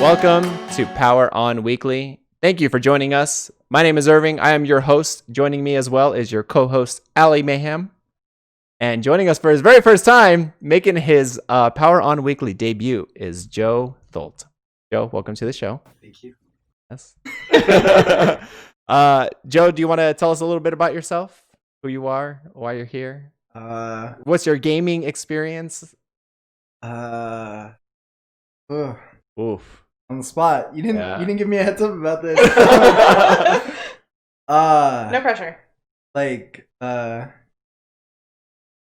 Welcome to Power On Weekly. Thank you for joining us. My name is Irving. I am your host. Joining me as well is your co-host, Ali Mayhem. And joining us for his very first time, making his Power On Weekly debut, is Joe Tholt. Joe, welcome to the show. Thank you. Yes. Joe, do you want to tell us a little bit about yourself? Who you are, why you're here? What's your gaming experience? Oof. On the spot. You didn't give me a heads up about this. No pressure. Like,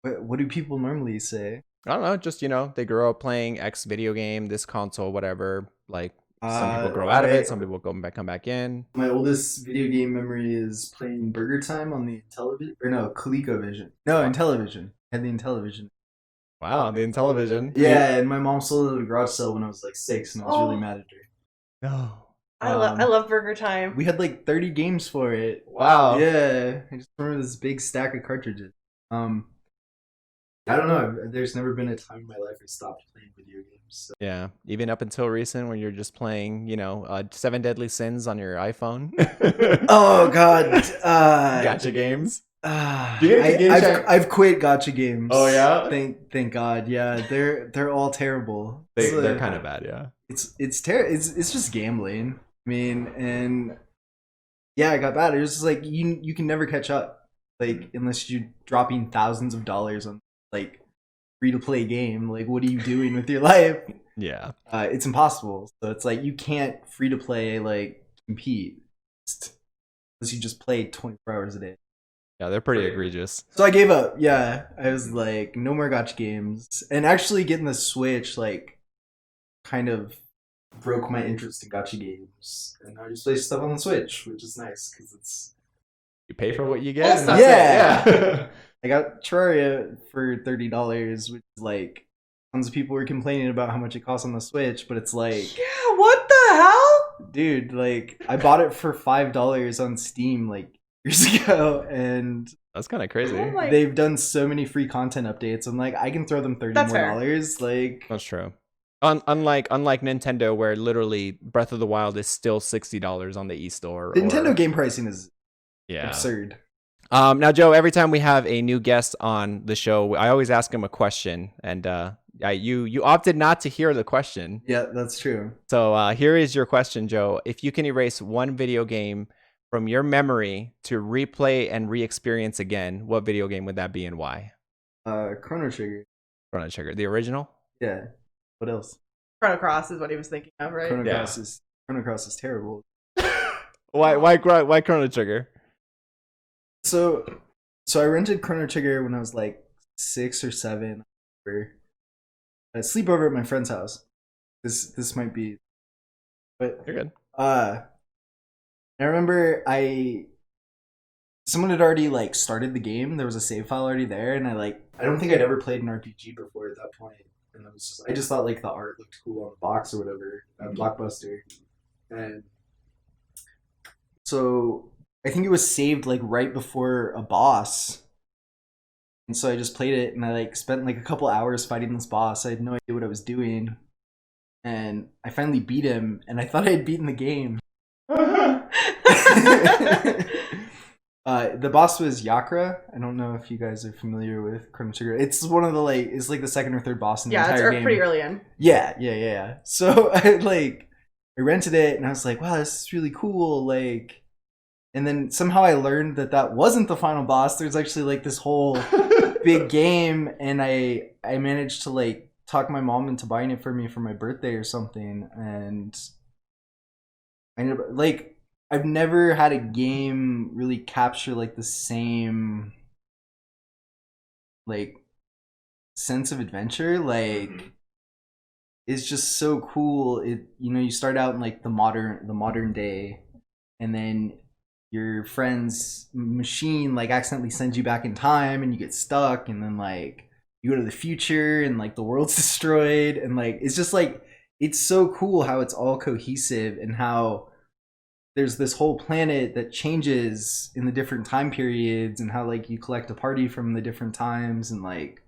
what do people normally say? I don't know, just, they grow up playing X video game, this console, whatever. Like, some people grow out of it, some people come back in. My oldest video game memory is playing Burger Time on the Intellivision. Or no, ColecoVision. No, Intellivision. I had the Intellivision. Wow, the Intellivision. Yeah, and my mom sold it at a garage sale when I was like 6, and I was really mad at her. No. I love Burger Time. We had like 30 games for it. Wow. Yeah, I just remember this big stack of cartridges. I don't know. There's never been a time in my life I stopped playing video games. So. Yeah, even up until recent when you're just playing, 7 Deadly Sins on your iPhone. Oh God. Gacha games. I've quit gacha games. Oh yeah. Thank God. Yeah, they're all terrible. They're kind of bad. Yeah. It's terrible. It's just gambling. I mean, and yeah, I got bad. It was just like you can never catch up, like unless you're dropping thousands of dollars on like free to play game. Like, what are you doing with your life? Yeah. It's impossible. So it's like you can't free to play like compete unless you just play 24 hours a day. Yeah, they're pretty egregious. So I gave up. Yeah, I was like, no more gacha games. And actually getting the Switch, like, kind of broke my interest in gacha games. And now I just play stuff on the Switch, which is nice because it's... You pay for what you get. Yeah. I got Terraria for $30, which is like, tons of people were complaining about how much it costs on the Switch, but it's like... Yeah, what the hell? Dude, like, I bought it for $5 on Steam, like, years ago, and that's kind of crazy. They've done so many free content updates. I'm like, I can throw them $30 more. Like, that's true. Unlike Nintendo, where literally Breath of the Wild is still $60 on the eStore. Nintendo game pricing is absurd. Now, Joe, every time we have a new guest on the show, I always ask him a question, and you opted not to hear the question. Yeah, that's true. So here is your question, Joe. If you can erase one video game from your memory to replay and re-experience again, what video game would that be and why? Chrono Trigger. Chrono Trigger, the original? Yeah. What else? Chrono Cross is what he was thinking of, right? Chrono Cross is terrible. Why Chrono Trigger? So I rented Chrono Trigger when I was like 6 or 7. I sleep over at my friend's house. This might be, but you're good. I remember someone had already like started the game. There was a save file already there, and I don't think I'd ever played an RPG before at that point. And I just thought like the art looked cool on the box or whatever, Blockbuster. And so I think it was saved like right before a boss. And so I just played it, and I like spent like a couple hours fighting this boss. I had no idea what I was doing. And I finally beat him, and I thought I had beaten the game. The boss was Yakra. I don't know if you guys are familiar with Chrono Trigger. It's one of the it's like the second or third boss in the entire game. Yeah, it's pretty early in. Yeah. So I rented it, and I was like, wow, this is really cool. Like, and then somehow I learned that wasn't the final boss. There's actually like this whole big game, and I managed to like talk my mom into buying it for me for my birthday or something, and I ended up like. I've never had a game really capture like the same like sense of adventure. Like it's just so cool. You start out in like the modern day, and then your friend's machine like accidentally sends you back in time, and you get stuck, and then like you go to the future, and like the world's destroyed, and like it's just like it's so cool how it's all cohesive, and how there's this whole planet that changes in the different time periods, and how like you collect a party from the different times, and like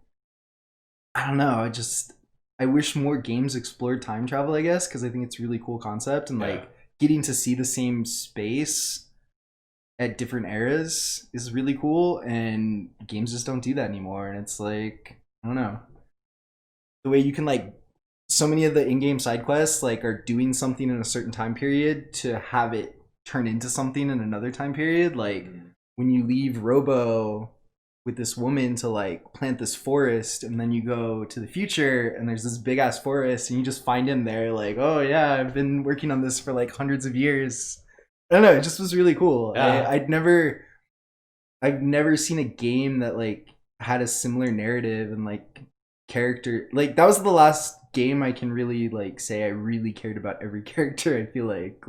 I don't know, I wish more games explored time travel, I guess, because I think it's a really cool concept, and like getting to see the same space at different eras is really cool, and games just don't do that anymore. And it's like, I don't know, the way you can like, so many of the in-game side quests like are doing something in a certain time period to have it turn into something in another time period. Like when you leave Robo with this woman to like plant this forest, and then you go to the future and there's this big ass forest and you just find him there, like, oh yeah, I've been working on this for like hundreds of years. I don't know, it just was really cool. I've never seen a game that like had a similar narrative and like character. Like that was the last game I can really like say I really cared about every character. I feel like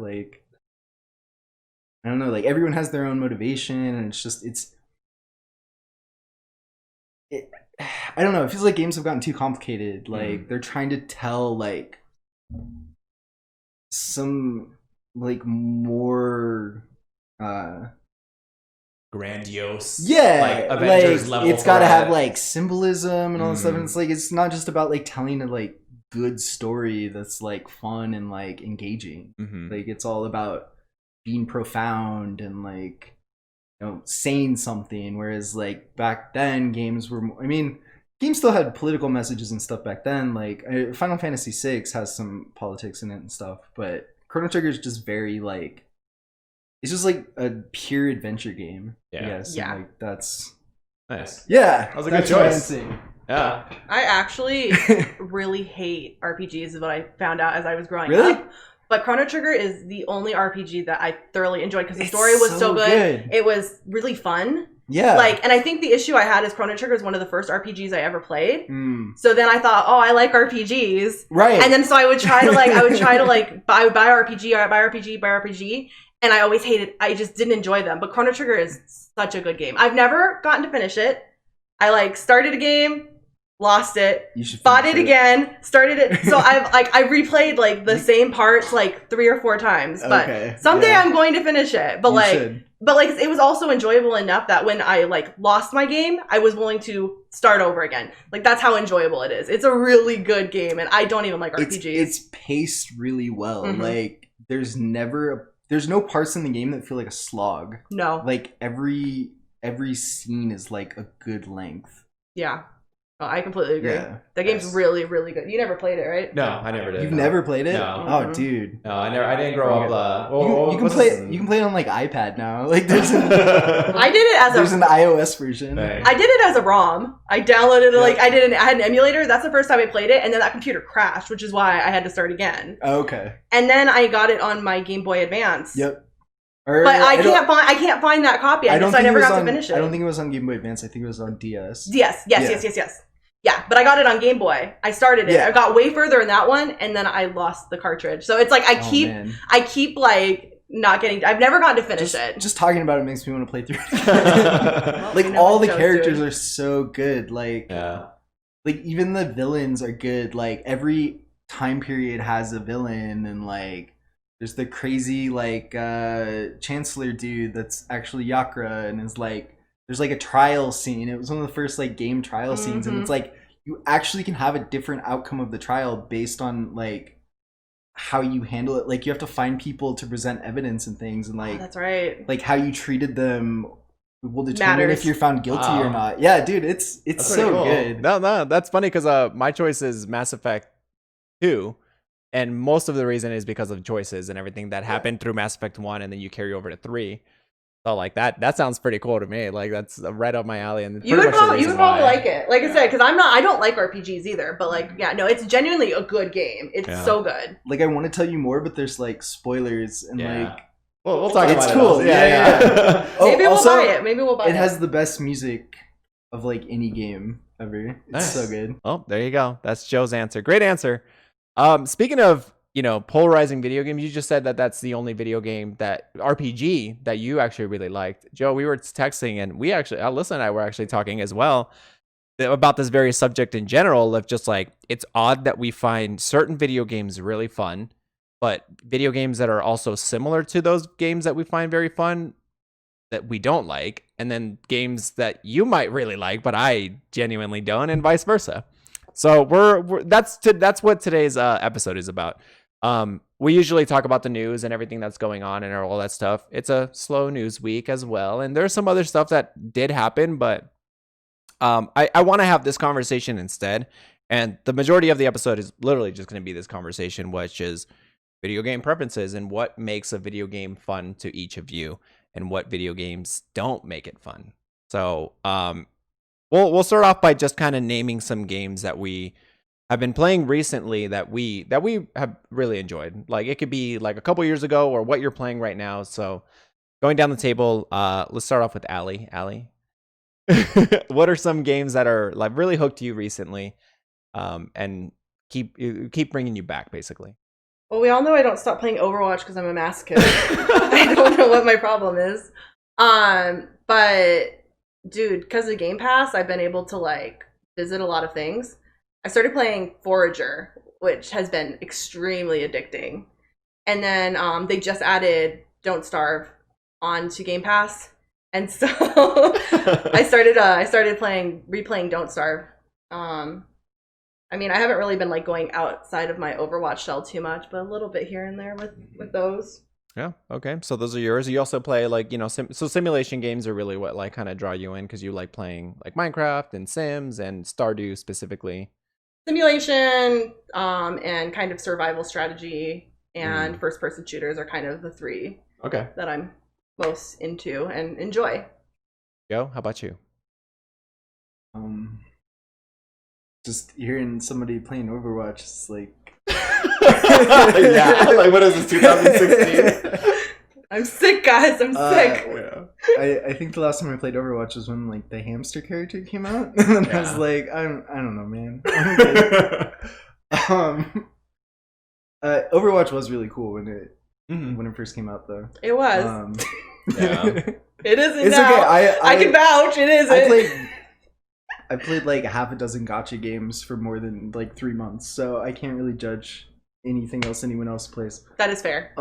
I don't know, like everyone has their own motivation, and it's just I don't know, it feels like games have gotten too complicated. Like they're trying to tell like some like more grandiose, like Avengers level. It's got to have like symbolism and all this stuff, and it's like it's not just about like telling a like good story that's like fun and like engaging. Like it's all about being profound and like, you know, saying something, whereas like back then games were more, I mean, games still had political messages and stuff back then. Like Final Fantasy VI has some politics in it and stuff, but Chrono Trigger is just very like, it's just like a pure adventure game. I guess. Yeah. And, like that's nice. Yeah, that was a good choice. Yeah. I actually really hate RPGs, is what I found out as I was growing Really? up. But Chrono Trigger is the only RPG that I thoroughly enjoyed because the story was so good. It was really fun. Yeah. Like, and I think the issue I had is Chrono Trigger is one of the first RPGs I ever played. So then I thought, oh, I like RPGs. Right. And then so I would try to like, buy RPG. And I always hated, I just didn't enjoy them. But Chrono Trigger is such a good game. I've never gotten to finish it. I like started a game, lost it, bought it again, started it. So I replayed like the same parts like 3 or 4 times. But someday I'm going to finish it. But it was also enjoyable enough that when I like lost my game, I was willing to start over again. Like that's how enjoyable it is. It's a really good game, and I don't even like RPGs. It's paced really well. Like there's no parts in the game that feel like a slog. No. Like every scene is like a good length. Yeah. Oh, I completely agree. Yeah. That game's really, really good. You never played it, right? No, I never did. You've never played it? No. Oh, dude. No, I didn't grow up. You can play. You can play it on like iPad now. Like there's. I did it as there's an iOS version. Right. I did it as a ROM. I downloaded it. I had an emulator. That's the first time I played it, and then that computer crashed, which is why I had to start again. Okay. And then I got it on my Game Boy Advance. Yep. But I can't find that copy. I never got to finish it. I don't think it was on Game Boy Advance. I think it was on DS. Yes. Yeah, but I got it on Game Boy. I started it. I got way further in that one, and then I lost the cartridge. So it's like I keep like not getting. I've never gotten to finish it. Just talking about it makes me want to play through it. Like all the characters are so good. Like like even the villains are good. Like every time period has a villain, and like there's the crazy like Chancellor dude that's actually Yakra, and is like. There's like a trial scene. It was one of the first like game trial scenes, and it's like you actually can have a different outcome of the trial based on like how you handle it. Like you have to find people to present evidence and things, and like that's right. Like how you treated them will determine if you're found guilty or not. Yeah, dude, it's so cool. Good. No, that's funny because my choice is Mass Effect 2. And most of the reason is because of choices and everything that happened through Mass Effect 1, and then you carry over to 3. So like that sounds pretty cool to me. Like that's right up my alley, and you would probably like it. Like I said, because I don't like RPGs either. But like, it's genuinely a good game. It's so good. Like I want to tell you more, but there's like spoilers and like. Well, we'll talk about it. It's cool. Yeah. Maybe we'll buy it. Maybe we'll buy it. It has the best music of like any game ever. It's so good. Oh, there you go. That's Joe's answer. Great answer. Speaking of. Polarizing video games. You just said that that's the only video game that RPG that you actually really liked. Joe, we were texting, and we actually, Alyssa and I were actually talking as well about this very subject in general of just like, it's odd that we find certain video games really fun, but video games that are also similar to those games that we find very fun that we don't like, and then games that you might really like, but I genuinely don't, and vice versa. So that's what today's episode is about. We usually talk about the news and everything that's going on and all that stuff. It's a slow news week as well, and there's some other stuff that did happen, but I want to have this conversation instead. And the majority of the episode is literally just going to be this conversation, which is video game preferences and what makes a video game fun to each of you, and what video games don't make it fun. So we'll start off by just kind of naming some games that we have been playing recently that we have really enjoyed. Like it could be like a couple years ago or what you're playing right now. So going down the table, let's start off with Allie. Allie, what are some games that are like really hooked you recently, and keep bringing you back, basically? Well, we all know I don't stop playing Overwatch because I'm a masochist. I don't know what my problem is. But dude, because of Game Pass, I've been able to like visit a lot of things. I started playing Forager, which has been extremely addicting. And then they just added Don't Starve onto Game Pass. And so I started replaying Don't Starve. I mean, I haven't really been like going outside of my Overwatch shell too much, but a little bit here and there with those. Yeah. Okay. So those are yours. You also play like, so simulation games are really what like kind of draw you in, because you like playing like Minecraft and Sims and Stardew specifically. Simulation, and kind of survival strategy and first-person shooters are kind of the three that I'm most into and enjoy. Joe, how about you? Just hearing somebody playing Overwatch is like... Yeah, like what is this, 2016? I'm sick, guys. I'm sick. Yeah. I think the last time I played Overwatch was when like the hamster character came out, and then I was like, I don't know, man. Overwatch was really cool when it first came out, though. It was. Yeah. It isn't. It's now. okay. I can vouch. It isn't. I played like half a dozen gacha games for more than like 3 months, so I can't really judge anything else anyone else plays. That is fair.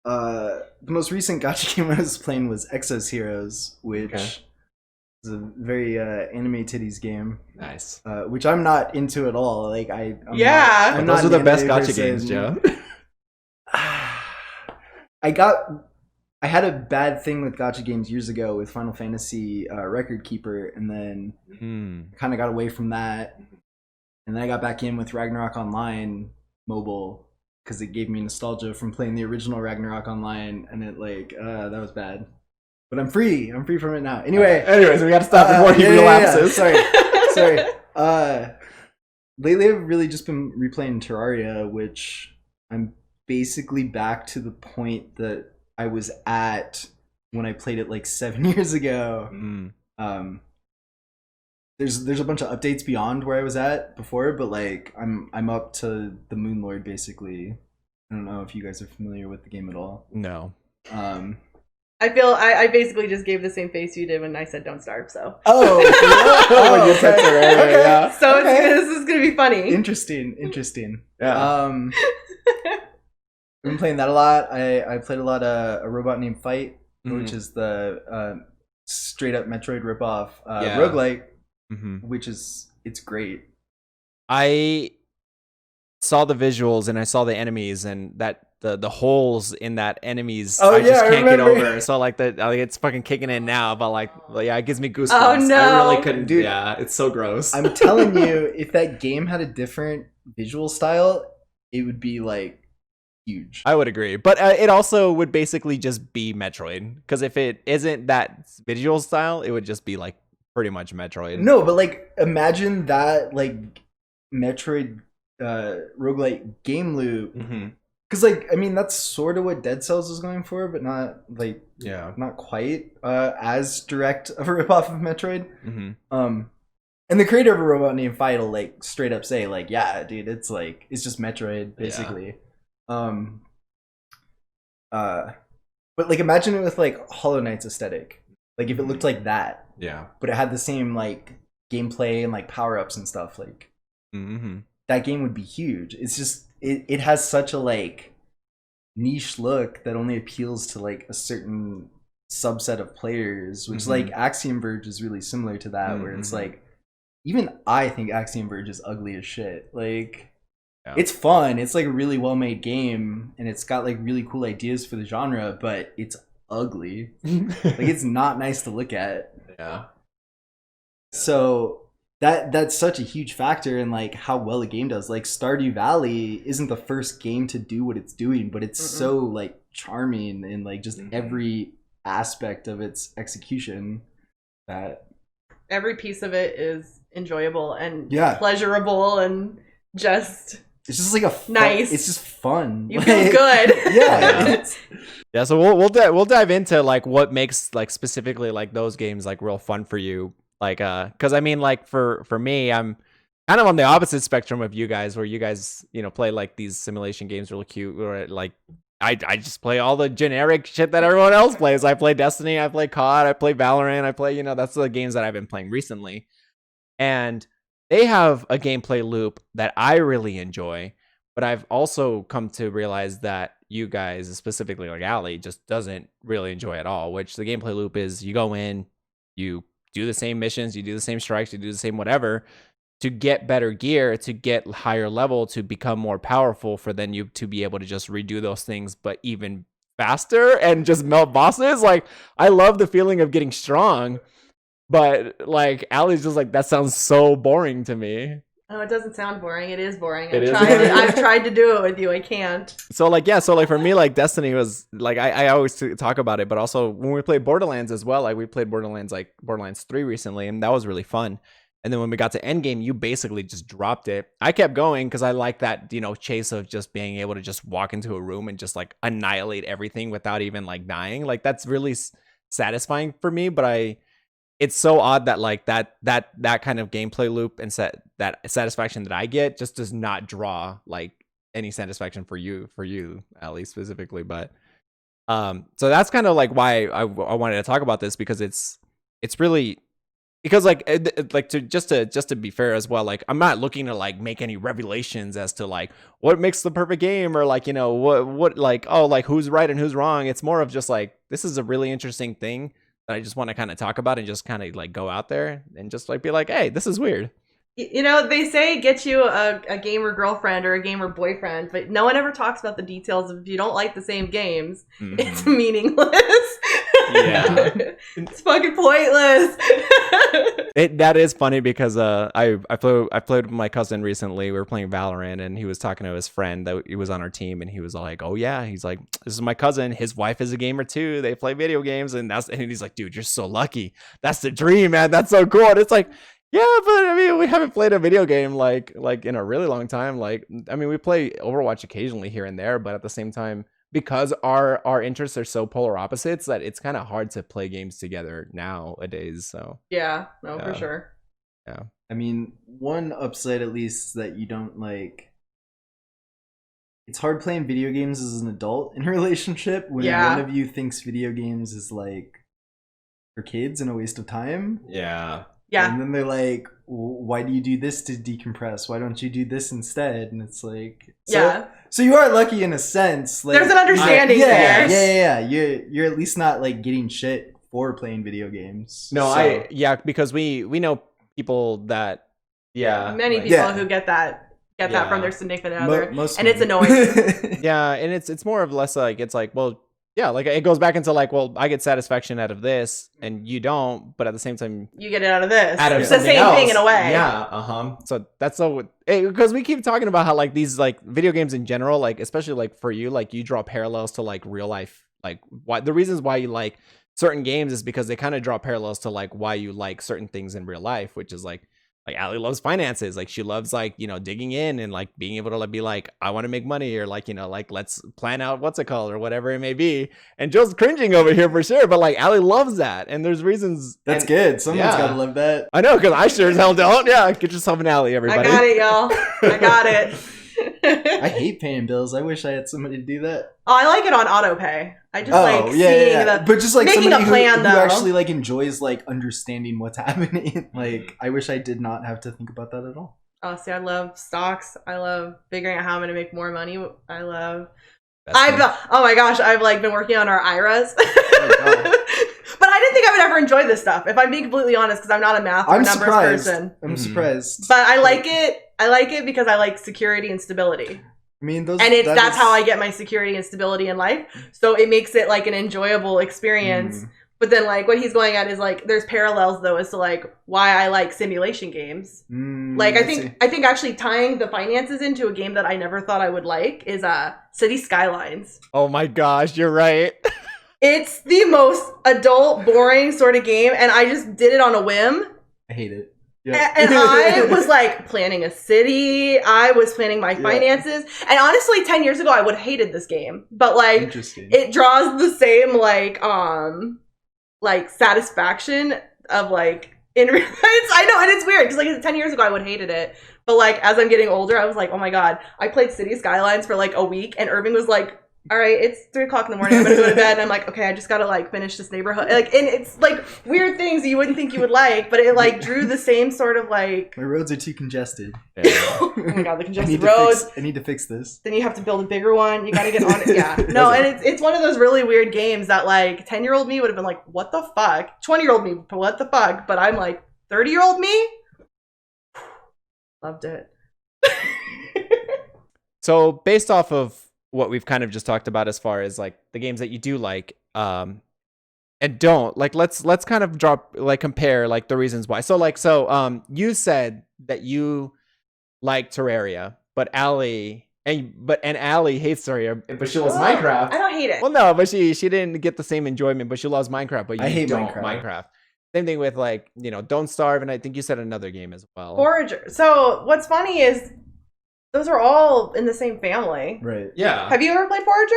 The most recent gacha game I was playing was Exos Heroes, which is a very anime titties game. Nice. Which I'm not into at all. Like I'm those not are the best gacha person. games, Joe. I had a bad thing with gacha games years ago with Final Fantasy Record Keeper, and then kind of got away from that. And then I got back in with Ragnarok Online mobile, because it gave me nostalgia from playing the original Ragnarok Online, and it like that was bad. But I'm free from it now. Anyways, we gotta stop before he relapses. Sorry. Lately I've really just been replaying Terraria, which I'm basically back to the point that I was at when I played it like 7 years ago. There's a bunch of updates beyond where I was at before, but like I'm up to the Moon Lord basically. I don't know if you guys are familiar with the game at all. No. I feel I basically just gave the same face you did when I said don't starve. So. Oh, you said Terraria, okay. yeah. So this is gonna be funny. Interesting. Yeah. I've been playing that a lot. I played a lot of A Robot Named Fight, which is the straight up Metroid ripoff roguelike, which it's great. I saw the visuals and I saw the enemies and that the holes in that enemies. Oh, I just can't get remember. over. So like it's fucking kicking in now, but like yeah, it gives me goosebumps. Oh no, I really couldn't. Dude, yeah, it's so gross. I'm telling you, if that game had a different visual style, it would be like huge. I would agree, but it also would basically just be Metroid, because if it isn't that visual style, it would just be like pretty much Metroid. No, but like imagine that like Metroid roguelike game loop, because like I mean that's sort of what Dead Cells is going for, but not like not quite as direct of a ripoff of Metroid. And the creator of A Robot Named Fight will like straight up say like, yeah, dude, it's just Metroid basically. But like imagine it with like Hollow Knight's aesthetic, like if it looked like that, but it had the same like gameplay and like power-ups and stuff, like that game would be huge. It's just it has such a like niche look that only appeals to like a certain subset of players, which like Axiom Verge is really similar to that, where it's like even I think Axiom Verge is ugly as shit. Like, Yeah. it's fun. It's like a really well made game, and it's got like really cool ideas for the genre, but it's ugly. Like, it's not nice to look at. Yeah. So that's such a huge factor in like how well a game does. Like, Stardew Valley isn't the first game to do what it's doing, but it's so like charming in like just every aspect of its execution that Every piece of it is enjoyable and Yeah. pleasurable and just it's just like a fun, Nice. It's just fun. you feel good. Yeah. It's, Yeah, so we'll dive into like what makes like specifically like those games like real fun for you, like because I mean like for me I'm kind of on the opposite spectrum of you guys, where you guys play like these simulation games really cute, or like I just play all the generic shit that everyone else plays. I play Destiny, I play COD, I play Valorant, I play that's the games that I've been playing recently, and they have a gameplay loop that I really enjoy. But I've also come to realize that you guys, specifically like Allie, just doesn't really enjoy at all, which the gameplay loop is you go in, you do the same missions, you do the same strikes, you do the same whatever to get better gear, to get higher level, to become more powerful, for then you to be able to just redo those things, but even faster and just melt bosses. Like, I love the feeling of getting strong, but like Allie's just like, that sounds so boring to me. Oh, it doesn't sound boring. It is boring. It is I've tried to do it with you. I can't. So like, yeah, so like for me, like Destiny was like, I always talk about it, but also when we played Borderlands as well, like we played Borderlands 3 recently, and that was really fun. And then when we got to Endgame, you basically just dropped it. I kept going because I like that, chase of just being able to just walk into a room and just like annihilate everything without even like dying. Like, that's really satisfying for me, but it's so odd that like that kind of gameplay loop and that satisfaction that I get just does not draw like any satisfaction for you, Allie, specifically. But so that's kind of like why I wanted to talk about this, because it's really, because like to be fair as well, like I'm not looking to like make any revelations as to like what makes the perfect game, or like what like, oh, like who's right and who's wrong. It's more of just like, this is a really interesting thing that I just want to kind of talk about and just kind of like go out there and just like be like, hey, this is weird. They say get you a gamer girlfriend or a gamer boyfriend, but no one ever talks about the details of if you don't like the same games, it's meaningless. Yeah. It's fucking pointless. That is funny because I played with my cousin recently. We were playing Valorant, and he was talking to his friend that he was on our team, and he was like, "Oh yeah," he's like, "This is my cousin. His wife is a gamer too. They play video games, and he's like, dude, you're so lucky. That's the dream, man. That's so cool." And it's like, yeah, but I mean, we haven't played a video game like in a really long time. Like, I mean, we play Overwatch occasionally here and there, but at the same time, because our interests are so polar opposites, that it's kind of hard to play games together nowadays. So yeah, no, for sure. Yeah. I mean, one upside at least is that you don't like. It's hard playing video games as an adult in a relationship when one of you thinks video games is like for kids and a waste of time. Yeah. Yeah. And then they're like, why do you do this to decompress? Why don't you do this instead? And it's like, so you are lucky in a sense. Like, there's an understanding there. Yeah. You're at least not like getting shit for playing video games. No, because we know people that, many people who get that from their significant other, and it's annoying. Yeah, and it's more or less like, it's like, well, yeah, like it goes back into like, well, I get satisfaction out of this and you don't, but at the same time you get it out of this. It's the same thing in a way. Yeah, So that's so, because we keep talking about how like these like video games in general, like especially like for you, like you draw parallels to like real life, like why the reasons why you like certain games is because they kind of draw parallels to like why you like certain things in real life, which is like Allie loves finances. Like she loves like, digging in and like being able to like be like, I want to make money, or like, like let's plan out what's it called or whatever it may be. And Joe's cringing over here for sure, but like Allie loves that. And there's reasons. That's good. Someone's got to love that. I know, because I sure as hell don't. Yeah, get yourself an Allie, everybody. I got it, y'all. I got it. I hate paying bills. I wish I had somebody to do that. Oh, I like it on auto pay. I just seeing the, but just like making somebody a plan, who actually like enjoys like understanding what's happening. Like, I wish I did not have to think about that at all. Oh, see, I love stocks. I love figuring out how I'm going to make more money. Oh my gosh, I've like been working on our IRAs. Oh, but I didn't think I would ever enjoy this stuff, if I'm being completely honest, because I'm not a math or numbers person. I'm surprised. But I like it. I like it because I like security and stability. I mean, that's how I get my security and stability in life. So it makes it like an enjoyable experience. But then like what he's going at is like there's parallels though as to like why I like simulation games. Like I think actually tying the finances into a game that I never thought I would like is City Skylines. Oh my gosh, you're right. It's the most adult, boring sort of game, and I just did it on a whim. I hate it. Yeah. And I was like planning a city. I was planning my finances. And honestly, 10 years ago, I would have hated this game. But like, it draws the same like satisfaction of like in real life. I know, and it's weird because like 10 years ago, I would have hated it. But like as I'm getting older, I was like, oh my God, I played City Skylines for like a week, and Irving was like, all right, it's 3:00 in the morning. I'm gonna go to bed. And I'm like, okay, I just gotta like finish this neighborhood. Like, and it's like weird things you wouldn't think you would like, but it like drew the same sort of like. My roads are too congested. Yeah. Oh my God, the congested roads. I need to fix this. Then you have to build a bigger one. You gotta get on it. Yeah. No, and it's one of those really weird games that like 10-year-old me would have been like, what the fuck? 20-year-old me, what the fuck? But I'm like 30-year-old me. Loved it. So based off of what we've kind of just talked about as far as like the games that you do like and don't like, let's kind of compare like the reasons why. So you said that you like Terraria, but Allie hates Terraria, but she loves Minecraft. I don't hate it. Well, no, but she didn't get the same enjoyment, but she loves Minecraft. But you I hate don't Minecraft. Same thing with like, Don't Starve, and I think you said another game as well. Forager. So what's funny is those are all in the same family. Right. Yeah. Have you ever played Forager?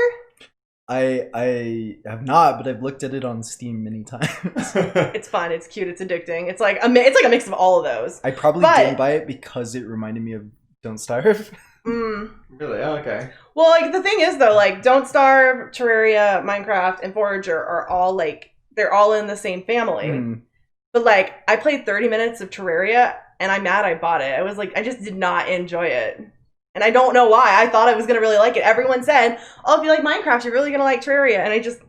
I have not, but I've looked at it on Steam many times. It's fun. It's cute. It's addicting. It's like a mix of all of those. I probably didn't buy it because it reminded me of Don't Starve. Really? Oh, okay. Well, like the thing is though, like Don't Starve, Terraria, Minecraft, and Forager are all like they're all in the same family. But like I played 30 minutes of Terraria and I'm mad I bought it. I was like, I just did not enjoy it. And I don't know why. I thought I was going to really like it. Everyone said, oh, if you like Minecraft, you're really going to like Terraria. And I just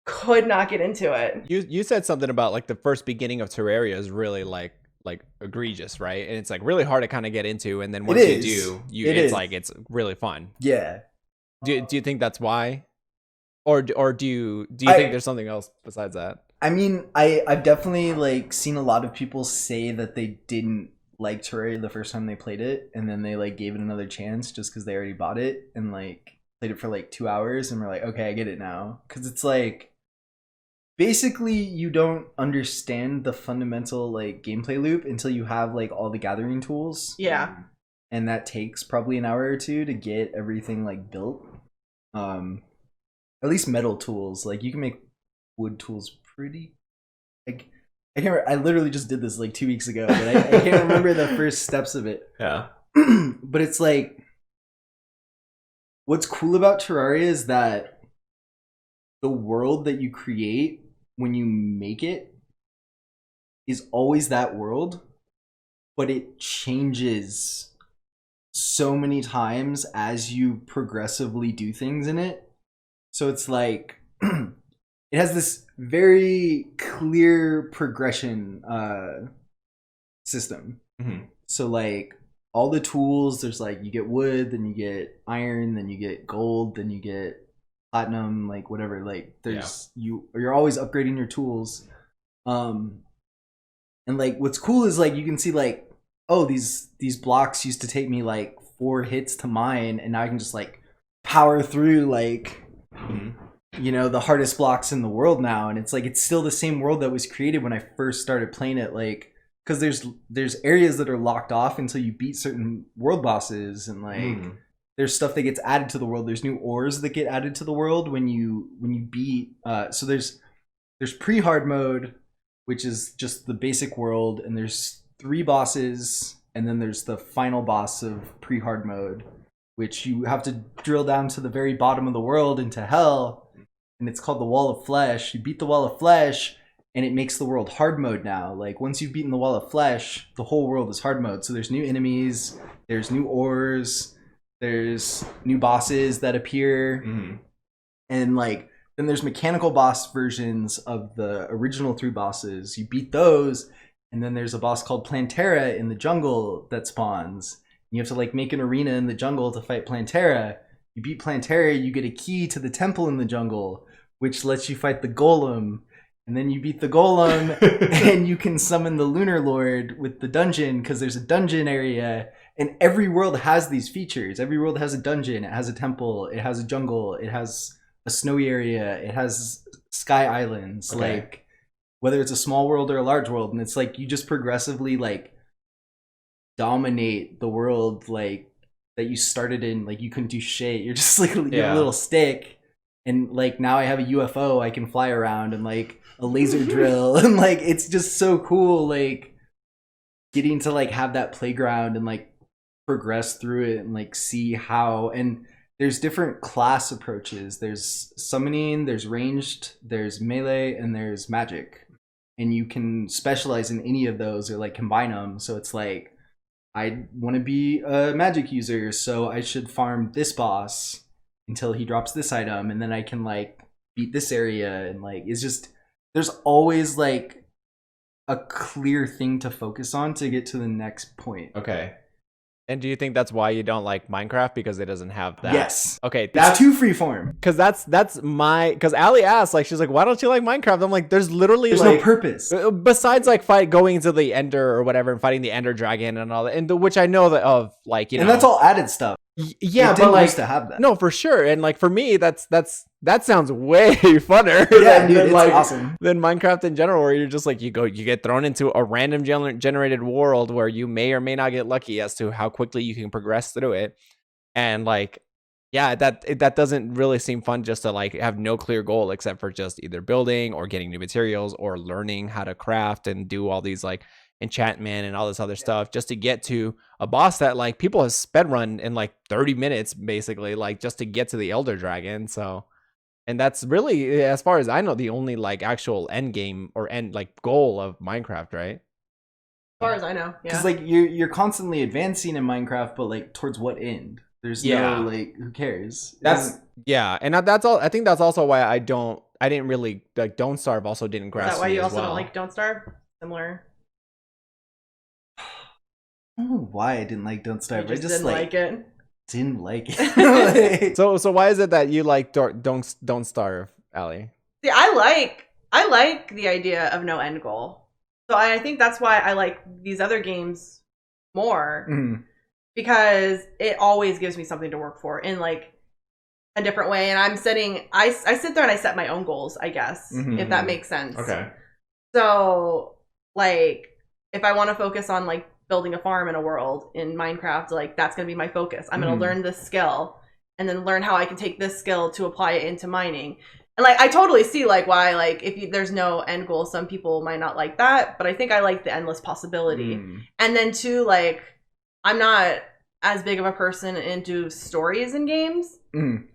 could not get into it. You said something about like the first beginning of Terraria is really like egregious, right? And it's like really hard to kind of get into. And then once you do, it's really fun. Yeah. Do you think that's why? Or do you think there's something else besides that? I mean, I've definitely like seen a lot of people say that they didn't like Terraria the first time they played it, and then they like gave it another chance just because they already bought it and like played it for like 2 hours and were like, okay, I get it now. Because it's like basically you don't understand the fundamental like gameplay loop until you have like all the gathering tools. Yeah. And that takes probably an hour or two to get everything like built. At least metal tools. Like you can make wood tools pretty like I can't remember, I literally just did this like 2 weeks ago, but I can't remember the first steps of it. Yeah. But it's like what's cool about Terraria is that the world that you create when you make it is always that world, but it changes so many times as you progressively do things in it. So it's like it has this very clear progression system. So like all the tools, there's like you get wood, then you get iron, then you get gold, then you get platinum, like whatever. Like there's you're always upgrading your tools. And like what's cool is like you can see like, oh, these blocks used to take me like 4 hits to mine, and now I can just like power through like the hardest blocks in the world now. And it's like it's still the same world that was created when I first started playing it, like because there's areas that are locked off until you beat certain world bosses, and like there's stuff that gets added to the world. There's new ores that get added to the world when you beat so there's pre-hard mode, which is just the basic world, and there's 3 bosses, and then there's the final boss of pre-hard mode, which you have to drill down to the very bottom of the world into hell. And it's called the Wall of Flesh. You beat the Wall of Flesh, and it makes the world hard mode now. Like, once you've beaten the Wall of Flesh, the whole world is hard mode. So there's new enemies, there's new ores, there's new bosses that appear. And, like, Then there's mechanical boss versions of the original 3 bosses. You beat those, and then there's a boss called Plantera in the jungle that spawns. You have to like make an arena in the jungle to fight Plantera. You beat Plantera, you get a key to the temple in the jungle, which lets you fight the golem. And then you beat the golem, and you can summon the Lunar Lord with the dungeon, because there's a dungeon area. And every world has these features. Every world has a dungeon, it has a temple, it has a jungle, it has a snowy area, it has sky islands. Okay. Like, whether it's a small world or a large world. And it's like you just progressively like dominate the world like that you started in. Like, you couldn't do shit. You're just like you have a little stick. And like now I have a UFO I can fly around, and like a laser drill, and like it's just so cool, like getting to like have that playground and like progress through it and like see how. And there's different class approaches. There's summoning, there's ranged, there's melee, and there's magic, and you can specialize in any of those or like combine them. So it's like, I want to be a magic user, so I should farm this boss until he drops this item, and then I can like beat this area. And like it's just, there's always like a clear thing to focus on to get to the next point. Okay. And do you think that's why you don't like Minecraft, because it doesn't have that? Yes. Okay, That's too freeform. because because Allie asked, like, she's like, why don't you like Minecraft? I'm like, there's literally There's like no purpose. besides like going to the Ender or whatever and fighting the Ender Dragon and all that, and which I know that of, like, you know, And that's all added stuff. Yeah, it didn't but like used to have that. no, for sure. And like for me, that sounds way funner. Yeah, dude, it's like, awesome. than Minecraft in general, where you're just like, you get thrown into a random generated world where you may or may not get lucky as to how quickly you can progress through it. And like, yeah, that doesn't really seem fun, just to like have no clear goal except for just either building or getting new materials or learning how to craft and do all these like enchantment and all this other stuff just to get to a boss that like people have sped run in like 30 minutes basically, like just to get to the Elder Dragon. So, and that's really, as far as I know, the only like actual end game or end like goal of Minecraft, right? As far as I know, yeah. Because like you're constantly advancing in Minecraft, but like towards what end? There's no like, who cares? Yeah, and that's all. I think that's also why I didn't really like Don't Starve. Also didn't grasp. Is that why me you as also well. don't like Don't Starve? Similar. I don't know why I didn't like Don't Starve. You I just didn't like it. didn't like it. So why is it that you like Don't Starve, Allie? See, I like the idea of no end goal. So I think that's why I like these other games more, because it always gives me something to work for in like a different way. And I sit there and I set my own goals, I guess, if that makes sense. Okay. So like, if I want to focus on like building a farm in a world in Minecraft, like that's going to be my focus. I'm going to learn this skill and then learn how I can take this skill to apply it into mining. And like, I totally see like why, like there's no end goal, some people might not like that, but I think I like the endless possibility. And then too, like, I'm not as big of a person into stories in games.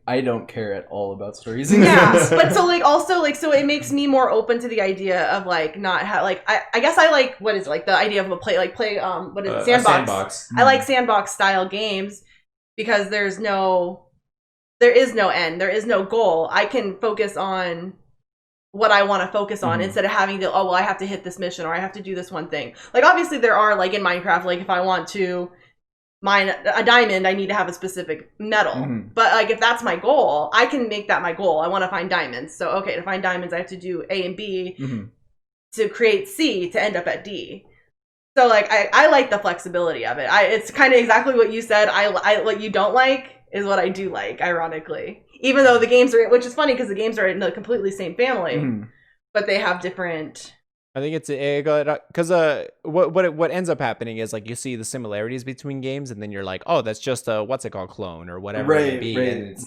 I don't care at all about stories in Yeah, games. but so like also like, so it makes me more open to the idea of like not like I guess I like, what is it, like the idea of play what is it, sandbox. I like sandbox style games because there is no end, there is no goal. I can focus on what I want to focus on instead of having to, I have to hit this mission or I have to do this one thing. Like obviously there are, like in Minecraft, like if I want to mine a diamond, I need to have a specific metal. But like if that's my goal, I can make that my goal. I want to find diamonds. So okay, to find diamonds I have to do A and B to create C to end up at D. So like I like the flexibility of it. It's kind of exactly what you said. I what you don't like is what I do like, ironically. Even though the games are, which is funny because the games are in the completely same family, but they have different. I think it's because what ends up happening is like you see the similarities between games, and then you're like, oh, that's just a what's it called, clone or whatever it may be. And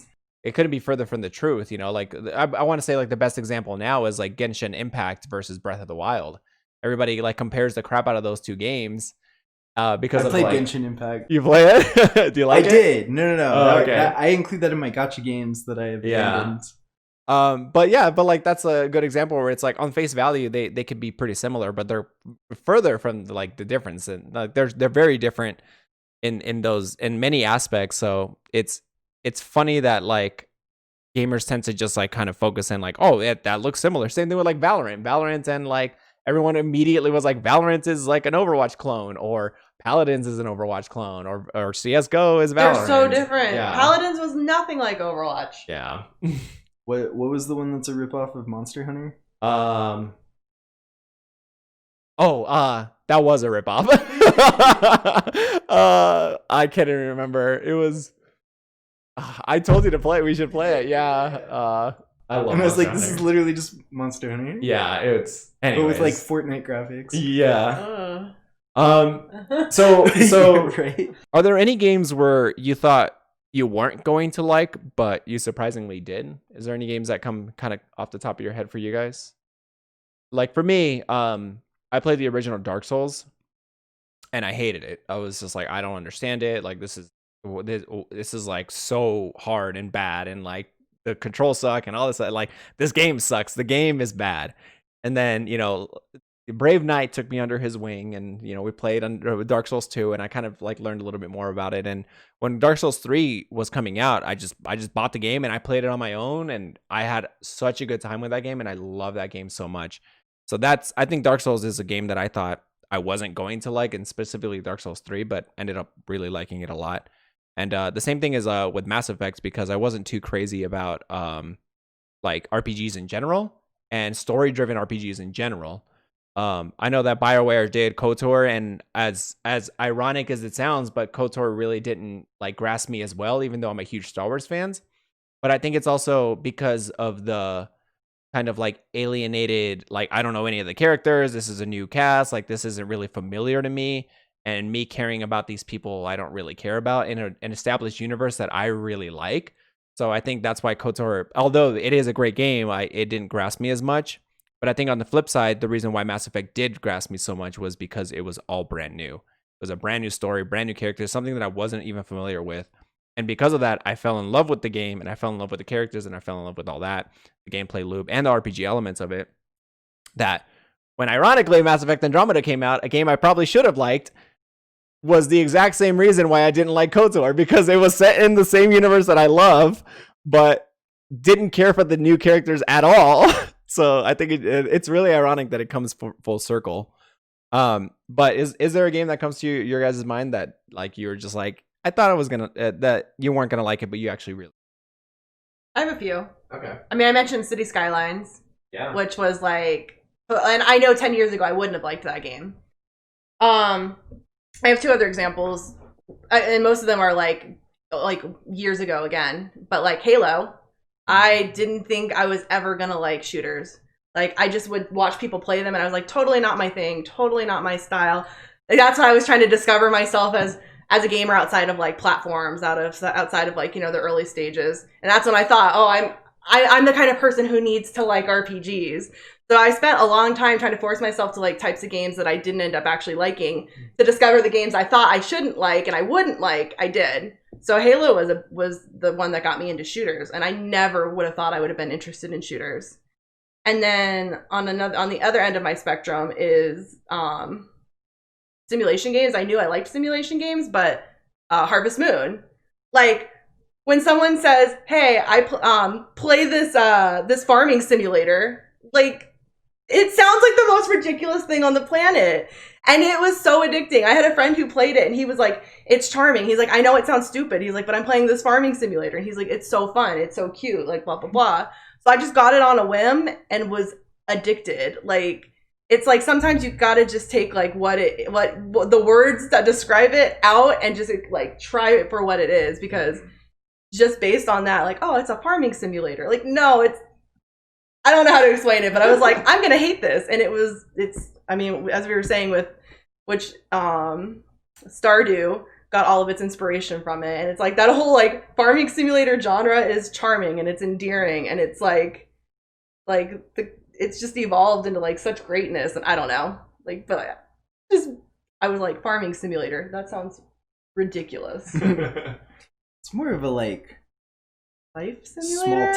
it couldn't be further from the truth, you know. Like I want to say like the best example now is like Genshin Impact versus Breath of the Wild. Everybody like compares the crap out of those two games. Because I played like, Genshin Impact. You play it? Do you like it? I did. No. Oh, okay. I include that in my gacha games that I have abandoned. But like that's a good example where it's like on face value they could be pretty similar, but they're further from like the difference, and like they're very different in many aspects. So it's funny that like gamers tend to just like kind of focus in like, oh, that looks similar. Same thing with like Valorant, and like everyone immediately was like, Valorant is like an Overwatch clone, or Paladins is an Overwatch clone, or CS:GO is Valorant. They're so different. Yeah. Paladins was nothing like Overwatch. Yeah. What was the one that's a ripoff of Monster Hunter? That was a ripoff. I can't even remember. It was. I told you to play it. We should play it. Yeah. I love. And I was like, Monster this is Hunter. literally just Monster Hunter. Yeah, it's. But Anyways. with like Fortnite graphics. Yeah. Uh. So right. are there any games where you thought you weren't going to like, but you surprisingly did? Is there any games that come kind of off the top of your head for you guys? Like for me, I played the original Dark Souls, and I hated it. I was just like, I don't understand it. Like this is like so hard and bad, and like the controls suck and all this. Like this game sucks. The game is bad. And then Brave Knight took me under his wing, and we played under Dark Souls 2, and I kind of like learned a little bit more about it. And when Dark Souls 3 was coming out, I just bought the game and I played it on my own, and I had such a good time with that game, and I love that game so much. So I think Dark Souls is a game that I thought I wasn't going to like, and specifically Dark Souls 3, but ended up really liking it a lot. And the same thing is with Mass Effect, because I wasn't too crazy about like RPGs in general and story-driven RPGs in general. I know that BioWare did KOTOR, and as ironic as it sounds, but KOTOR really didn't like grasp me as well, even though I'm a huge Star Wars fan. But I think it's also because of the kind of like alienated, like I don't know any of the characters. This is a new cast. Like this isn't really familiar to me, and me caring about these people I don't really care about in an established universe that I really like. So I think that's why KOTOR, although it is a great game, it didn't grasp me as much. But I think on the flip side, the reason why Mass Effect did grasp me so much was because it was all brand new. It was a brand new story, brand new characters, something that I wasn't even familiar with. And because of that, I fell in love with the game, and I fell in love with the characters, and I fell in love with all that, the gameplay loop and the RPG elements of it. That when ironically Mass Effect Andromeda came out, a game I probably should have liked, was the exact same reason why I didn't like KOTOR, because it was set in the same universe that I love, but didn't care for the new characters at all. So I think it's really ironic that it comes full circle. But is there a game that comes to your guys' mind that like you're just like, I thought I was gonna that you weren't gonna like it, but you actually really? I have a few. Okay. I mean, I mentioned City Skylines, Yeah. which was like, and I know 10 years ago I wouldn't have liked that game. I have two other examples, and most of them are like years ago again. But like Halo, I didn't think I was ever gonna like shooters. Like I just would watch people play them, and I was like, totally not my thing, totally not my style. Like, that's why I was trying to discover myself as a gamer outside of like platforms, outside of like the early stages. And that's when I thought, oh, I'm the kind of person who needs to like RPGs. So I spent a long time trying to force myself to like types of games that I didn't end up actually liking, to discover the games I thought I shouldn't like and I wouldn't like. I did. So Halo was the one that got me into shooters, and I never would have thought I would have been interested in shooters. And then on the other end of my spectrum is simulation games. I knew I liked simulation games, but Harvest Moon, like when someone says, "Hey, I play this farming simulator," like it sounds like the most ridiculous thing on the planet. And it was so addicting. I had a friend who played it, and he was like, it's charming. He's like, I know it sounds stupid. He's like, but I'm playing this farming simulator. And he's like, it's so fun. It's so cute. Like, blah, blah, blah. So I just got it on a whim and was addicted. Like, it's like sometimes you gotta just take like what the words that describe it out and just like try it for what it is, because just based on that, like, oh, it's a farming simulator. Like, no, I don't know how to explain it, but I was like, I'm gonna hate this. And I mean, as we were saying with which Stardew got all of its inspiration from it, and it's like that whole like farming simulator genre is charming and it's endearing, and it's it's just evolved into like such greatness. And I don't know, like, but I was like, farming simulator, that sounds ridiculous. It's more of a like life simulator,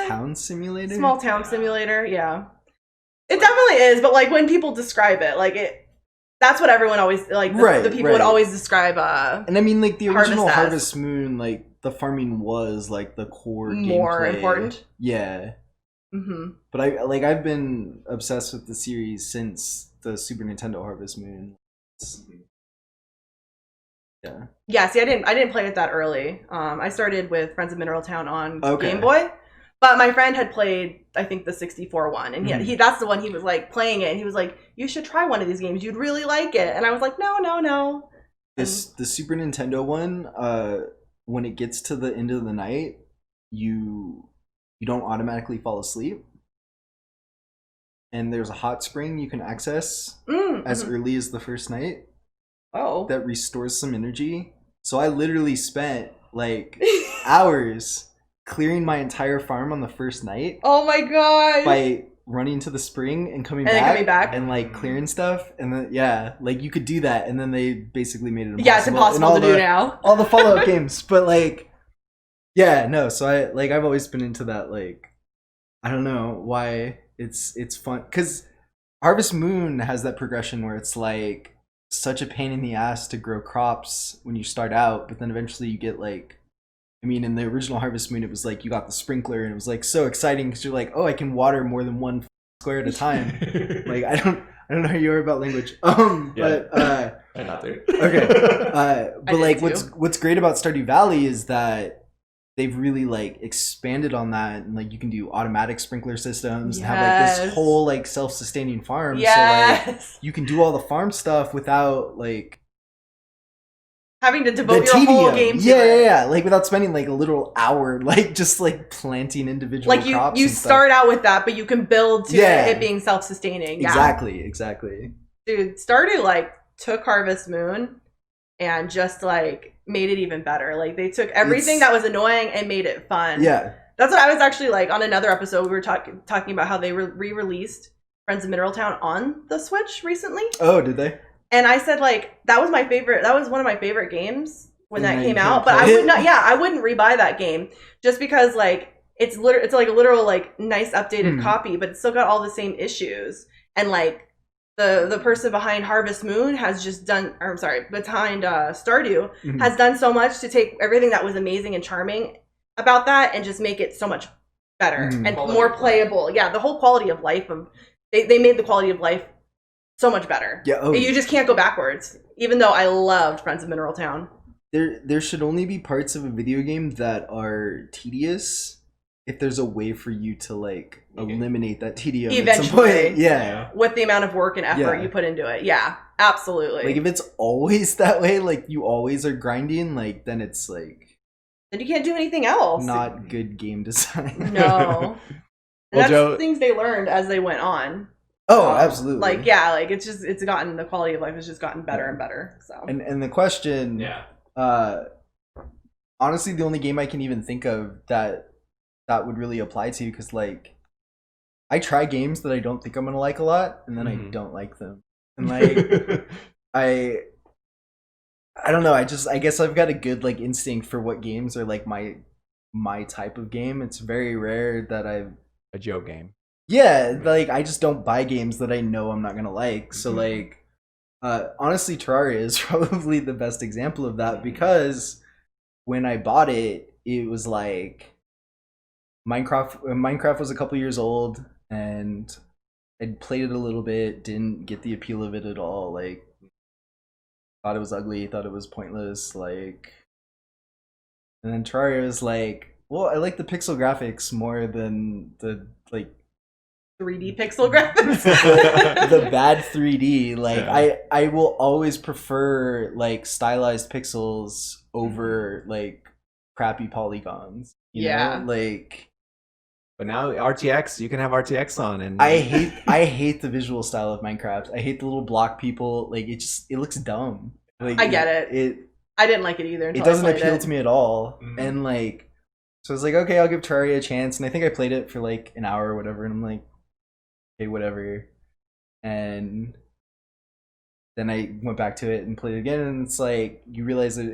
small town simulator, yeah. It definitely is, but like when people describe it, like that's what everyone always like. The people would always describe. And I mean, like the original Harvest Harvest Moon, like the farming was like the core more gameplay. important. Yeah. But I've been obsessed with the series since the Super Nintendo Harvest Moon. Yeah. Yeah, see, I didn't play it that early. I started with Friends of Mineral Town on Okay. Game Boy, but my friend had played, I think, the 64 one, and he that's the one he was like playing it, and he was like, "You should try one of these games. You'd really like it." And I was like, "No." The Super Nintendo one, when it gets to the end of the night, you don't automatically fall asleep. And there's a hot spring you can access as early as the first night. Oh. That restores some energy. So I literally spent like hours clearing my entire farm on the first night. Oh my god. By running to the spring and coming back and like clearing stuff, and then like you could do that, and then they basically made it impossible. Yeah, it's impossible to do now. All the Fallout games, but like, so I've always been into that. Like, I don't know why it's fun, because Harvest Moon has that progression where it's like such a pain in the ass to grow crops when you start out, but then eventually you get like, I mean, in the original Harvest Moon, it was like you got the sprinkler, and it was like so exciting because you're like, oh, I can water more than one square at a time. Like I don't know how you are about language. But I'm not there. Okay. But like what's great about Stardew Valley is that they've really like expanded on that, and like you can do automatic sprinkler systems and have like this whole like self-sustaining farm. Yes. So like you can do all the farm stuff without like having to devote your whole game to it. Yeah. Like without spending like a literal hour like just like planting individual crops. Like you start out with that, but you can build to it being self-sustaining. Yeah. Exactly. Dude, Stardew like took Harvest Moon and just like made it even better. Like they took everything that was annoying and made it fun. Yeah. That's what I was actually like on another episode. We were talking about how they re-released Friends of Mineral Town on the Switch recently. Oh, did they? And I said like that was my favorite. That was one of my favorite games when that came out. But I would not. Yeah, I wouldn't rebuy that game just because like it's like a literal like nice updated copy, but it's still got all the same issues. And like the person behind Harvest Moon has just done, or I'm sorry, behind Stardew has done so much to take everything that was amazing and charming about that and just make it so much better and more playable. Yeah, the whole quality of life of they made the quality of life so much better. Yeah, you just can't go backwards. Even though I loved Friends of Mineral Town. There should only be parts of a video game that are tedious if there's a way for you to like eliminate that tedium eventually. At some point. Yeah. With the amount of work and effort you put into it. Yeah, absolutely. Like if it's always that way, like you always are grinding, like then it's like then you can't do anything else. Not good game design. No. And that's Joe, things they learned as they went on. Oh, absolutely. Like like it's gotten, the quality of life has just gotten better and better. So and the question, honestly, the only game I can even think of that would really apply to, because like I try games that I don't think I'm gonna like a lot, and then I don't like them, and like I don't know. I guess I've got a good like instinct for what games are like my type of game. It's very rare that I've a Joe game. Yeah, like I just don't buy games that I know I'm not gonna like. So like, honestly, Terraria is probably the best example of that, because when I bought it, it was like Minecraft was a couple years old, and I'd played it a little bit, didn't get the appeal of it at all. Like, thought it was ugly, thought it was pointless. Like, and then Terraria was like, well, I like the pixel graphics more than the like 3D pixel graphics. The bad 3D. Like I will always prefer like stylized pixels over like crappy polygons. You know? Like, but now RTX, you can have RTX on, and I hate the visual style of Minecraft. I hate the little block people. Like it looks dumb. Like I get it. I didn't like it either. It doesn't appeal to me at all. And like, so I was like, okay, I'll give Terraria a chance. And I think I played it for like an hour or whatever, and I'm like, okay, whatever. And then I went back to it and played it again, and it's like you realize that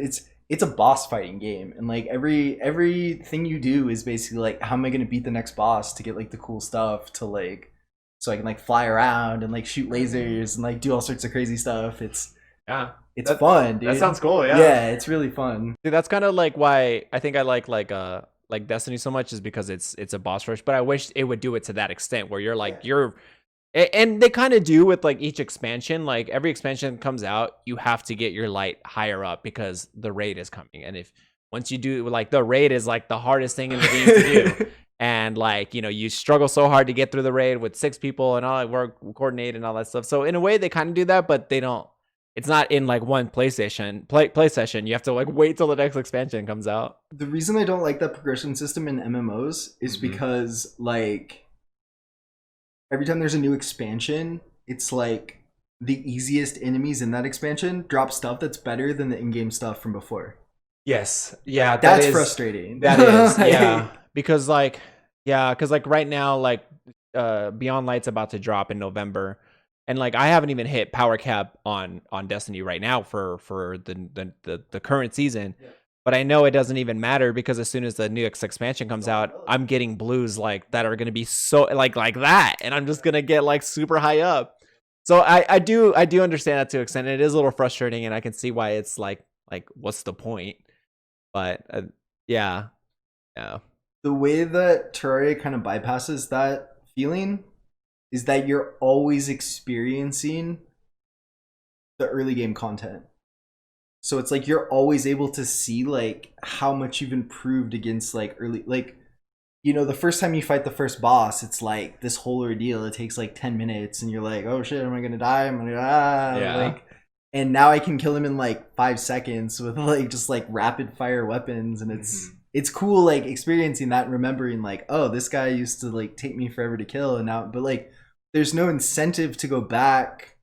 it's a boss fighting game, and like everything you do is basically like, how am I gonna beat the next boss to get like the cool stuff to like, so I can like fly around and like shoot lasers and like do all sorts of crazy stuff. Yeah. It's fun, dude. That sounds cool. Yeah. Yeah, it's really fun. Dude, that's kind of like why I think I like Destiny so much is because it's a boss rush, but I wish it would do it to that extent where you're like and they kind of do with like each expansion. Like every expansion comes out, you have to get your light higher up because the raid is coming. And if once you do, like, the raid is like the hardest thing in the game to do. And like, you know, you struggle so hard to get through the raid with 6 people and all that work, coordinate and all that stuff. So in a way they kind of do that, but they don't. It's not in like one play session. You have to like wait till the next expansion comes out. The reason I don't like that progression system in MMOs is because like every time there's a new expansion, it's like the easiest enemies in that expansion drop stuff that's better than the in-game stuff from before. Yes. Yeah. That's frustrating. That is. Yeah. Because like right now, like Beyond Light's about to drop in November. And like I haven't even hit power cap on Destiny right now for the current season. Yeah. But I know it doesn't even matter because as soon as the new expansion comes out, I'm getting blues like that are going to be so like that, and I'm just going to get like super high up. So I do understand that to an extent. It is a little frustrating, and I can see why it's like what's the point? But yeah. The way that Terraria kind of bypasses that feeling is that you're always experiencing the early game content. So it's like you're always able to see like how much you've improved against like early, like, you know, the first time you fight the first boss, it's like this whole ordeal. It takes like 10 minutes and you're like, oh shit, am I gonna die? I'm gonna die. Yeah. Like, and now I can kill him in like 5 seconds with like just like rapid fire weapons, and it's cool like experiencing that and remembering like, oh, this guy used to like take me forever to kill, and now, but like there's no incentive to go back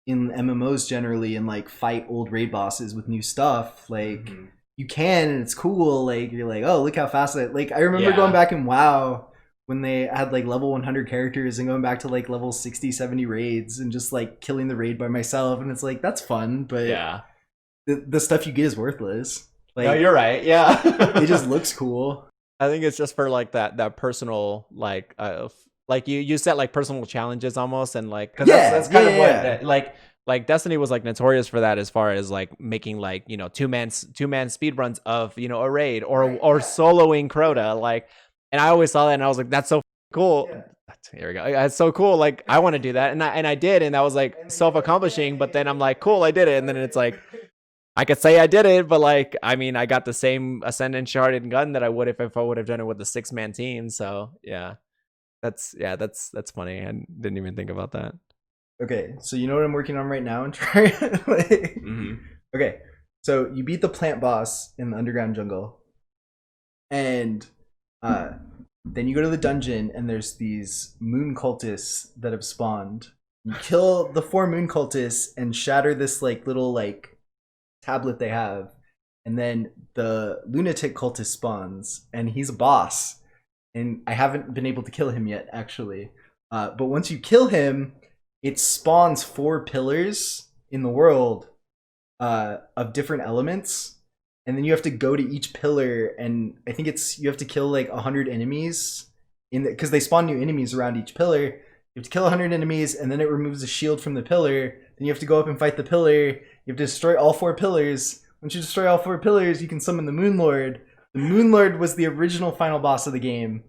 in MMOs generally and like fight old raid bosses with new stuff. Like you can, and it's cool. Like you're like, oh, look how fast I remember going back in WoW when they had like level 100 characters and going back to like level 60, 70 raids and just like killing the raid by myself, and it's like that's fun, but yeah, the stuff you get is worthless. Like, no, you're right. Yeah. It just looks cool. I think it's just for like that personal like you set like personal challenges almost, and like because that's kind of what like Destiny was like notorious for that, as far as like making like, you know, two man speed runs of, you know, a raid or soloing Crota, like, and I always saw that and I was like, that's so cool. Here we go. It's so cool. Like I want to do that, and I did, and that was like self-accomplishing. But then I'm like, cool, I did it, and then it's like I could say I did it, but like, I mean, I got the same Ascendant Sharded gun that I would if I would have done it with the 6-man team. So yeah. That's funny. I didn't even think about that. Okay, so you know what I'm working on right now and trying Okay, so you beat the plant boss in the underground jungle, and then you go to the dungeon and there's these moon cultists that have spawned. You kill the 4 moon cultists and shatter this like little like tablet they have, and then the lunatic cultist spawns and he's a boss. And I haven't been able to kill him yet, actually. But once you kill him, it spawns 4 pillars in the world of different elements. And then you have to go to each pillar, and I think you have to kill like 100 enemies because they spawn new enemies around each pillar. You have to kill 100 enemies, and then it removes a shield from the pillar. Then you have to go up and fight the pillar. You have to destroy all 4 pillars. Once you destroy all 4 pillars, you can summon the Moon Lord. The Moon Lord was the original final boss of the game.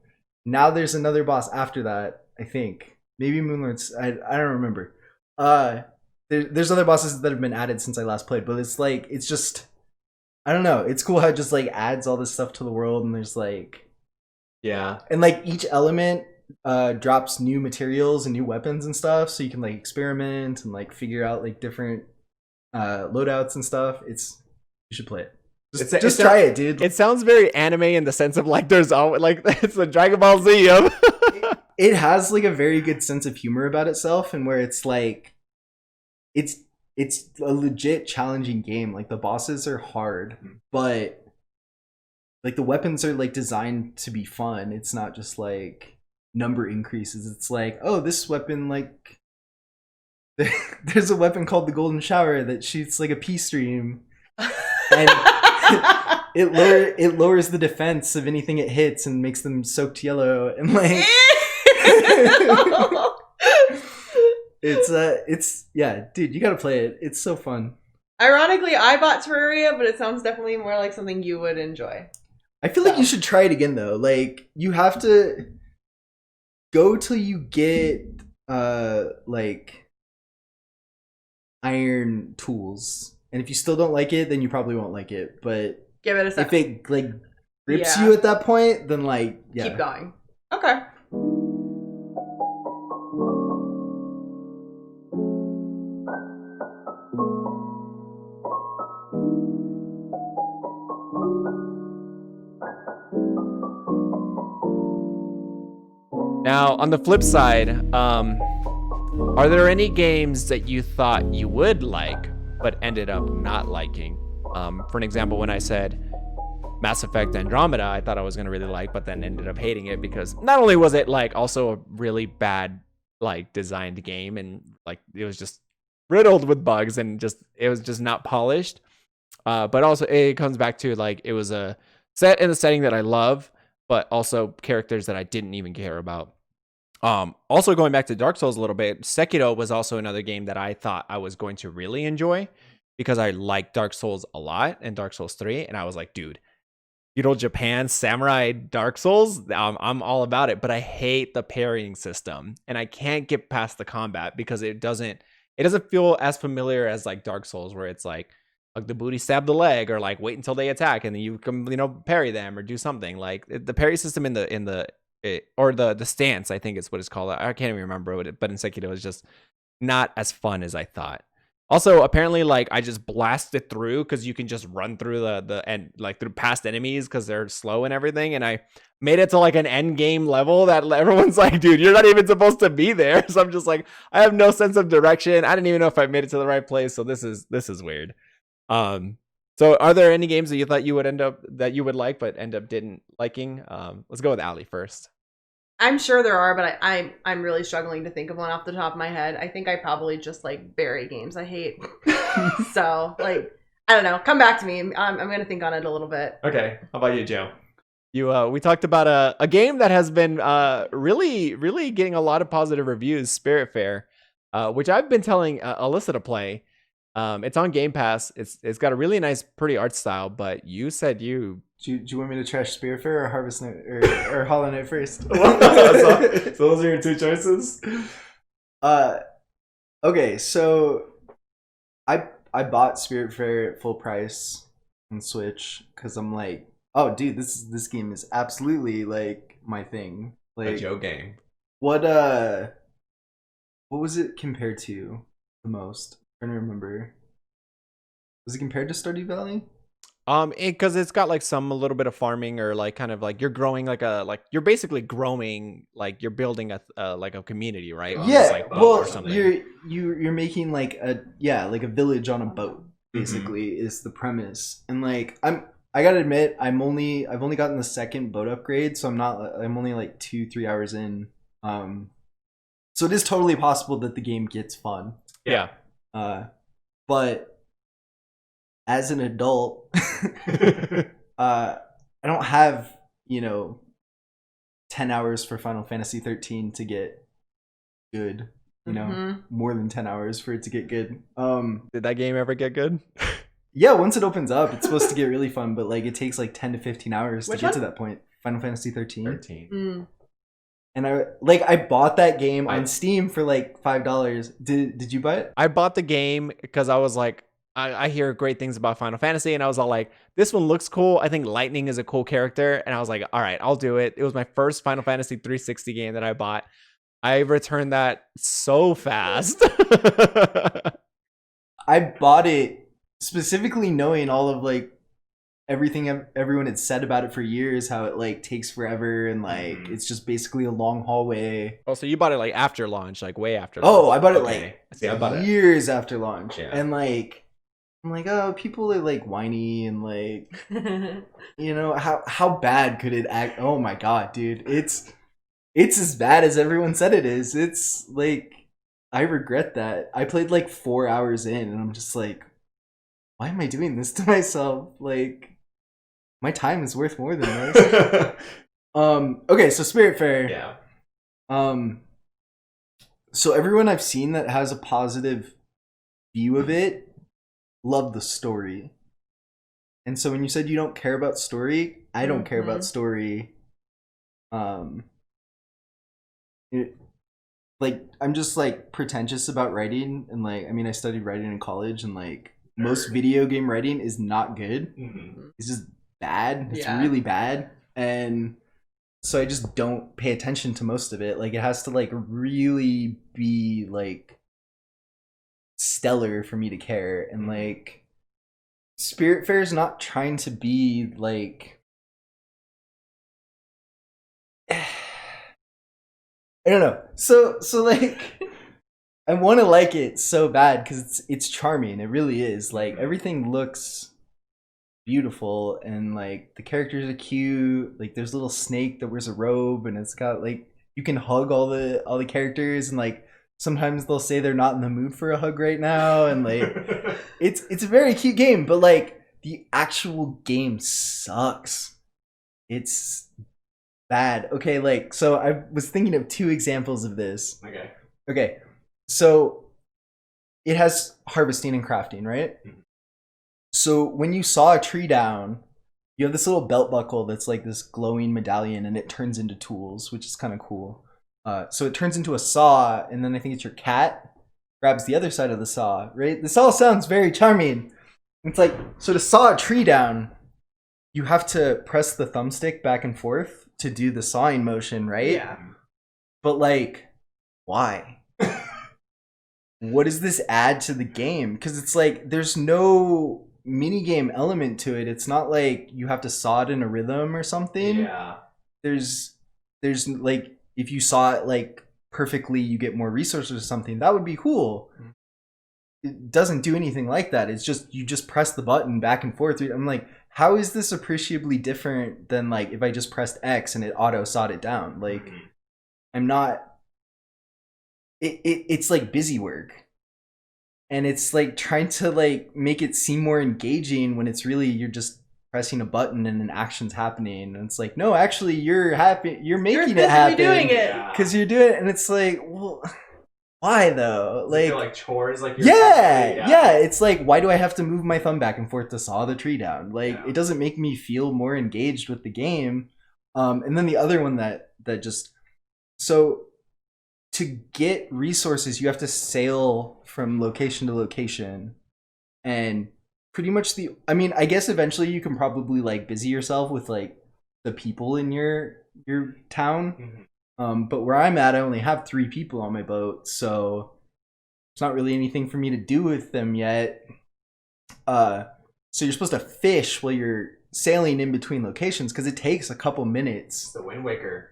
Now there's another boss after that, I think. Maybe Moon Lord's... I don't remember. There's other bosses that have been added since I last played, but it's like, it's just... I don't know. It's cool how it just like adds all this stuff to the world, and there's like... Yeah. And like each element drops new materials and new weapons and stuff, so you can like experiment and like figure out like different loadouts and stuff. You should play it. Just try it, dude. It sounds very anime in the sense of like there's always like it's the Dragon Ball Z of it has like a very good sense of humor about itself, and where it's like it's a legit challenging game. Like the bosses are hard, but like the weapons are like designed to be fun. It's not just like number increases. It's like, oh, this weapon, like there's a weapon called the Golden Shower that shoots like a pea stream, and it lowers the defense of anything it hits and makes them soaked yellow, and like it's yeah, dude, you gotta play it. It's so fun. Ironically, I bought Terraria, but it sounds definitely more like something you would enjoy. I feel like you should try it again though. Like you have to go till you get like iron tools, and if you still don't like it, then you probably won't like it. But Give it a if second. it like grips you at that point, then like Keep going. Okay. Now, on the flip side, are there any games that you thought you would like, but ended up not liking? For an example, when I said Mass Effect Andromeda, I thought I was going to really like, but then ended up hating it because not only was it like also a really bad like designed game, and like it was just riddled with bugs and just it was just not polished. But also it comes back to like it was a set in a setting that I love, but also characters that I didn't even care about. Also going back to Dark Souls a little bit, Sekiro was also another game that I thought I was going to really enjoy because I like Dark Souls a lot and Dark Souls 3, and I was like, dude, feudal Japan samurai Dark Souls, I'm all about it, but I hate the parrying system and I can't get past the combat because it doesn't feel as familiar as like Dark Souls, where it's like the booty stab the leg, or like wait until they attack and then you can parry them or do something. Like the parry system or the stance, I think is what it's called. I can't even remember what but in Sekiro is just not as fun as I thought. Also, apparently, like I just blasted through because you can just run through the end, like through past enemies because they're slow and everything. And I made it to like an end game level that everyone's like, dude, you're not even supposed to be there. So I'm just like, I have no sense of direction. I didn't even know if I made it to the right place. So this is weird. So are there any games that you thought you would like but end up didn't liking? Let's go with Allie first. I'm sure there are, but I'm really struggling to think of one off the top of my head. I think I probably just like bury games I hate. So like I don't know. Come back to me. I'm gonna think on it a little bit. Okay. How about you, Joe? We talked about a game that has been really getting a lot of positive reviews, Spiritfarer, which I've been telling Alyssa to play. It's on Game Pass. It's got a really nice, pretty art style. But you said Do you want me to trash Spiritfarer or Harvest Knight or Hollow Knight first? so those are your two choices. Okay, so I bought Spiritfarer at full price on Switch because I'm like, oh, dude, this game is absolutely like my thing. Like A Joe game. What was it compared to the most? I'm trying to remember. Was it compared to Stardew Valley? Because it's got like a little bit of farming, or like kind of like you're growing you're basically growing, like you're building a community, right? Yeah, like well, you're making like a village on a boat. Basically, is the premise, and like I gotta admit, I've only gotten the second boat upgrade, so I'm only like 2-3 hours in. So it is totally possible that the game gets fun. Yeah. But as an adult, I don't have 10 hours for Final Fantasy 13 to get good. More than 10 hours for it to get good. Did that game ever get good? Yeah, once it opens up, it's supposed to get really fun, but like it takes like 10 to 15 hours Which to get one? to that point. Final Fantasy 13. 13. And I bought that game on Steam for like $5. Did you buy it? I bought the game because I was like, I hear great things about Final Fantasy, and I was all like, this one looks cool. I think Lightning is a cool character, and I was like, all right, I'll do it. It was my first Final Fantasy 360 game that I bought. I returned that so fast. I bought it specifically knowing all of like everything everyone had said about it for years, how it like takes forever and like it's just basically a long hallway. Oh, so you bought it like after launch, like way after launch. Oh, I bought it I bought years after launch. Yeah. And like I'm like, oh, people are like whiny and like how bad could it act? Oh my god, dude. It's as bad as everyone said it is. It's like I regret that. I played like 4 hours in and I'm just like, why am I doing this to myself? Like my time is worth more than this. Okay, so Spiritfarer. Yeah. So everyone I've seen that has a positive view of it love the story. And so when you said you don't care about story, I don't care about story. Like, I'm just like pretentious about writing, and like, I mean, I studied writing in college, and like most video game writing is not good. It's just bad. It's really bad. And so I just don't pay attention to most of it. Like, it has to like really be like stellar for me to care. And like Spiritfarer is not trying to be like I don't know. So like I want to like it so bad because it's charming. It really is. Like, everything looks beautiful, and like the characters are cute. Like, there's a little snake that wears a robe, and it's got like, you can hug all the characters, and like sometimes they'll say they're not in the mood for a hug right now, and like it's a very cute game, but like the actual game sucks. It's bad. Okay, like, so I was thinking of 2 examples of this. Okay, so it has harvesting and crafting, right? So when you saw a tree down, you have this little belt buckle that's like this glowing medallion, and it turns into tools, which is kind of cool. So it turns into a saw, and then I think it's your cat grabs the other side of the saw, right? This all sounds very charming. It's like, so to saw a tree down, you have to press the thumbstick back and forth to do the sawing motion, right? Yeah. But like, why? What does this add to the game? Because it's like, there's no minigame element to it. It's not like you have to saw it in a rhythm or something. Yeah. There's like, if you saw it like perfectly, you get more resources or something. That would be cool. It doesn't do anything like that. It's just, you just press the button back and forth. I'm like, how is this appreciably different than like if I just pressed X and it auto sawed it down? Like, I'm not. It's like busy work, and it's like trying to like make it seem more engaging when it's really, you're just pressing a button and an action's happening, and it's like, no, actually you're making it happen, doing it because you're doing it, and it's like, well, why though? Like chores, like yeah, it's like, why do I have to move my thumb back and forth to saw the tree down? Like, it doesn't make me feel more engaged with the game. And then the other one that just, so to get resources, you have to sail from location to location, and pretty much I mean, I guess eventually you can probably like busy yourself with like the people in your town. But where I'm at, I only have 3 people on my boat, so there's not really anything for me to do with them yet. So you're supposed to fish while you're sailing in between locations, because it takes a couple minutes. The Wind Waker.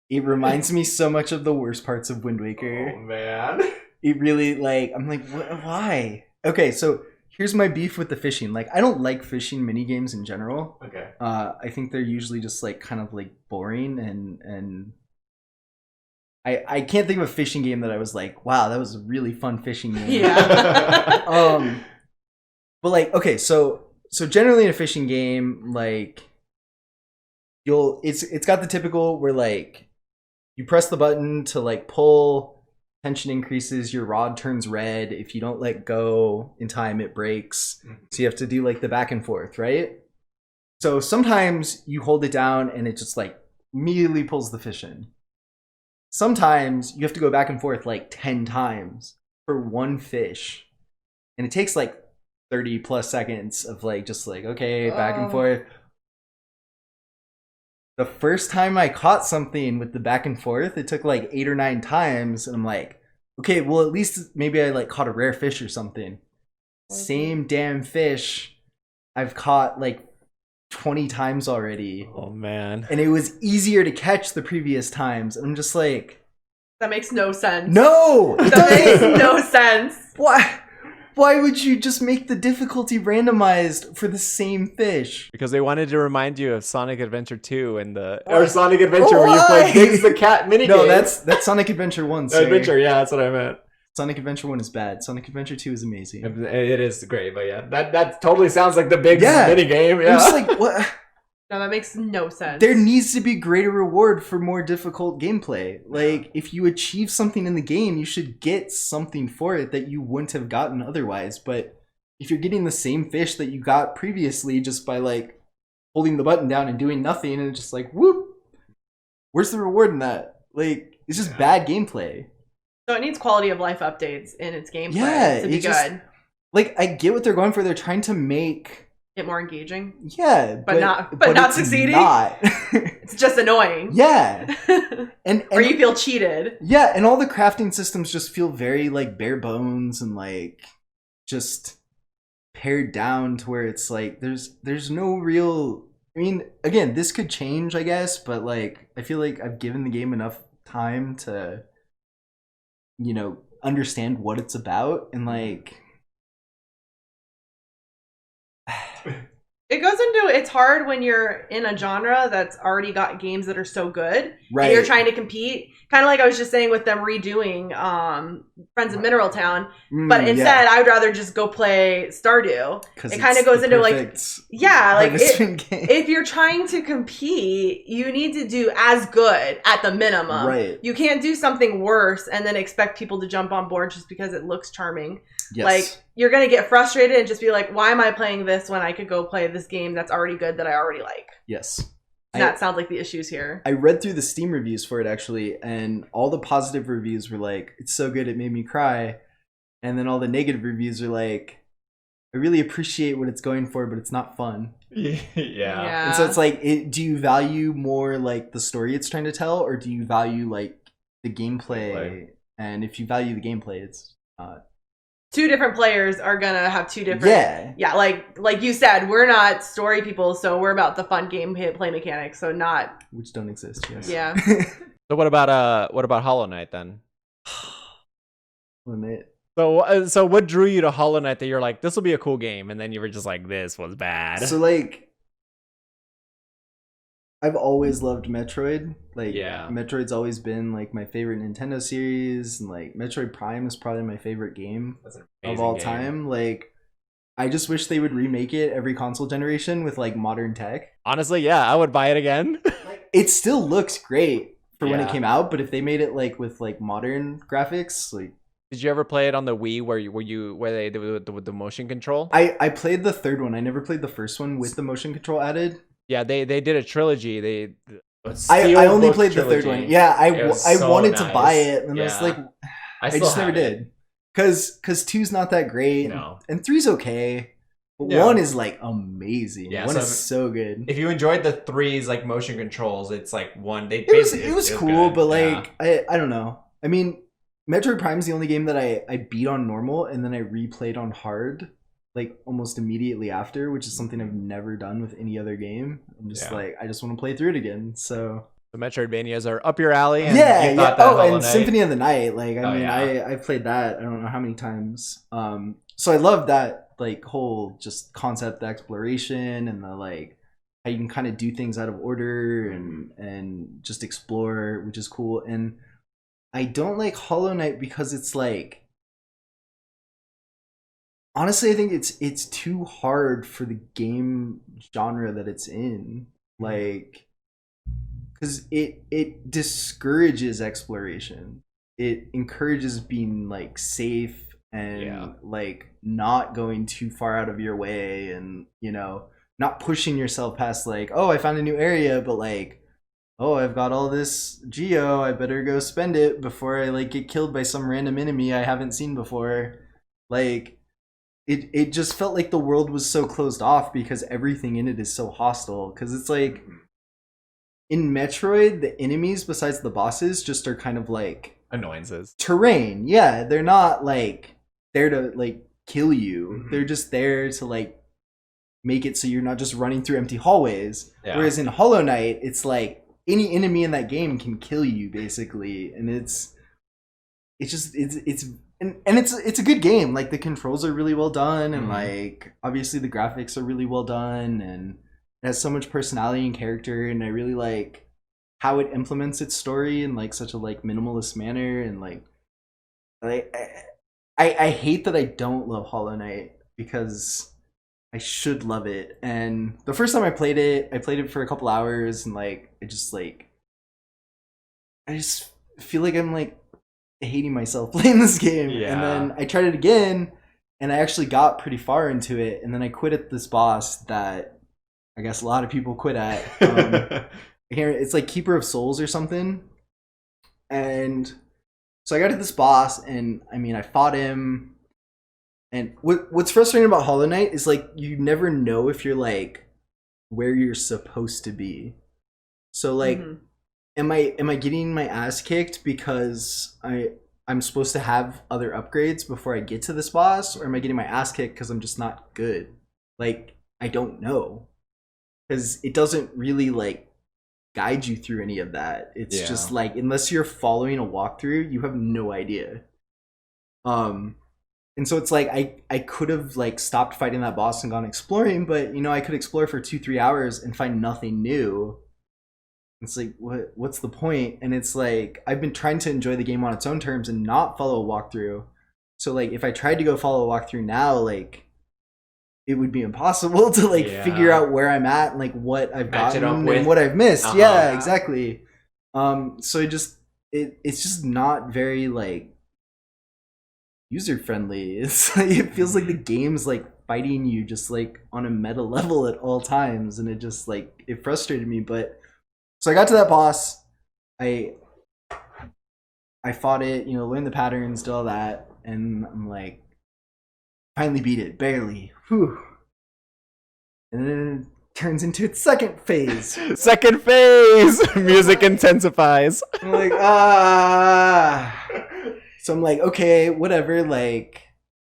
It reminds me so much of the worst parts of Wind Waker. Oh man. It really, like, I'm like, why? Okay, so here's my beef with the fishing. Like, I don't like fishing minigames in general. Okay. I think they're usually just like kind of like boring, and I can't think of a fishing game that I was like, wow, that was a really fun fishing game. Yeah. But like, okay, so generally in a fishing game, like, it's got the typical where like you press the button to like pull, tension increases, your rod turns red. If you don't let go in time, it breaks. So you have to do like the back and forth, right? So sometimes you hold it down and it just like immediately pulls the fish in. Sometimes you have to go back and forth like 10 times for one fish. And it takes like 30 plus seconds of like, just like, okay, back and forth. The first time I caught something with the back and forth, it took like 8 or 9 times. And I'm like, okay, well, at least maybe I like caught a rare fish or something. Same damn fish I've caught like 20 times already. Oh man. And it was easier to catch the previous times. I'm just like, that makes no sense. no, it That makes doesn't. no sense. Why would you just make the difficulty randomized for the same fish? Because they wanted to remind you of Sonic Adventure 2 and or Sonic Adventure where you Why? play Diggs the Cat minigame. No, that's Sonic Adventure 1, sir. Adventure, yeah, that's what I meant. Sonic Adventure 1 is bad. Sonic Adventure 2 is amazing. It is great, but yeah, that totally sounds like the big minigame. I'm Yeah. just like, what? No, that makes no sense. There needs to be greater reward for more difficult gameplay. Like, if you achieve something in the game, you should get something for it that you wouldn't have gotten otherwise. But if you're getting the same fish that you got previously just by like holding the button down and doing nothing, and it's just like whoop, where's the reward in that? Like, it's just bad gameplay. So it needs quality of life updates in its gameplay to be good. Like, I get what they're going for. They're trying to make it more engaging. Yeah, but not succeeding. Not. It's just annoying. Yeah, and or you feel cheated. Yeah, and all the crafting systems just feel very like bare bones and like just pared down to where it's like there's no real. I mean, again, this could change, I guess, but like I feel like I've given the game enough time to, you know, understand what it's about, and like it goes into, it's hard when you're in a genre that's already got games that are so good, right? And you're trying to compete, kind of like I was just saying with them redoing Friends of Mineral Town, but instead I would rather just go play Stardew. It kind of goes into like, yeah, like if you're trying to compete, you need to do as good at the minimum. Right. You can't do something worse and then expect people to jump on board just because it looks charming. Yes. Like, you're going to get frustrated and just be like, why am I playing this when I could go play this game that's already good that I already like? Yes. And that sounds like the issues here. I read through the Steam reviews for it, actually, and all the positive reviews were like, it's so good, it made me cry. And then all the negative reviews are like, I really appreciate what it's going for, but it's not fun. Yeah. And so it's like, do you value more like the story it's trying to tell, or do you value like the gameplay? And if you value the gameplay, it's not. Two different players are gonna have two different. Yeah. Like you said, we're not story people, so we're about the fun gameplay mechanics. So not, which don't exist. Yes. Yeah. So what about Hollow Knight then? Hollow Knight. So what drew you to Hollow Knight that you're like, this will be a cool game, and then you were just like, this was bad? So like, I've always loved Metroid. Like, Metroid's always been like my favorite Nintendo series, and like Metroid Prime is probably my favorite game of all time. Like, I just wish they would remake it every console generation with like modern tech. Honestly, yeah, I would buy it again. It still looks great for when it came out, but if they made it like with like modern graphics, like. Did you ever play it on the Wii where they did with the motion control? I played the third one. I never played the first one with the motion control added. Yeah, they did a trilogy. I only played the third one. Yeah, I wanted to buy it, and I was like, I just never did. Because 2's not that great, and 3's okay, but 1 is like amazing. Yeah, 1 is so good. If you enjoyed the 3's like motion controls, it's like 1. It was cool, but like I don't know. I mean, Metroid Prime is the only game that I beat on normal, and then I replayed on hard, like almost immediately after, which is something I've never done with any other game. I'm just like, I just want to play through it again. So the Metroidvanias are up your alley. And and Symphony of the Night. Like, I played that I don't know how many times. So I love that like whole just concept exploration, and the like how you can kind of do things out of order and just explore, which is cool. And I don't like Hollow Knight because it's like, honestly, I think it's too hard for the game genre that it's in. Like, because it discourages exploration. It encourages being like safe and like not going too far out of your way, and you know, not pushing yourself past like, oh, I found a new area, but like, oh, I've got all this geo, I better go spend it before I like get killed by some random enemy I haven't seen before. Like, it just felt like the world was so closed off because everything in it is so hostile. Because it's like, in Metroid, the enemies besides the bosses just are kind of like annoyances. Terrain. Yeah, they're not like there to like kill you. Mm-hmm. They're just there to like make it so you're not just running through empty hallways. Yeah. Whereas in Hollow Knight, it's like any enemy in that game can kill you basically, and it's a good game. Like, the controls are really well done, and like obviously the graphics are really well done, and it has so much personality and character, and I really like how it implements its story in like such a like minimalist manner. And like I hate that I don't love Hollow Knight because I should love it. And the first time I played it for a couple hours, and like I just feel like I'm like hating myself playing this game. And then I tried it again, and I actually got pretty far into it, and then I quit at this boss that I guess a lot of people quit at. It's like Keeper of Souls or something. And so I got to this boss, and I mean, I fought him. And what's frustrating about Hollow Knight is like you never know if you're like where you're supposed to be. So like, am I getting my ass kicked because I'm supposed to have other upgrades before I get to this boss, or am I getting my ass kicked because I'm just not good? Like, I don't know, because it doesn't really like guide you through any of that. It's just like, unless you're following a walkthrough, you have no idea. And so it's like I could have like stopped fighting that boss and gone exploring, but you know, I could explore for 2-3 hours and find nothing new. It's like, what's the point? And it's like, I've been trying to enjoy the game on its own terms and not follow a walkthrough. So like, if I tried to go follow a walkthrough now, like, it would be impossible to like figure out where I'm at and like what I've gotten and what I've missed. Yeah, exactly. So it's just not very like user friendly. It's like, it feels like the game's like fighting you just like on a meta level at all times, and it just like, it frustrated me. But so I got to that boss, I fought it, you know, learned the patterns, did all that, and I'm like, finally beat it, barely. Whew. And then it turns into its second phase. Second phase! Music intensifies. I'm like, So I'm like, okay, whatever, like,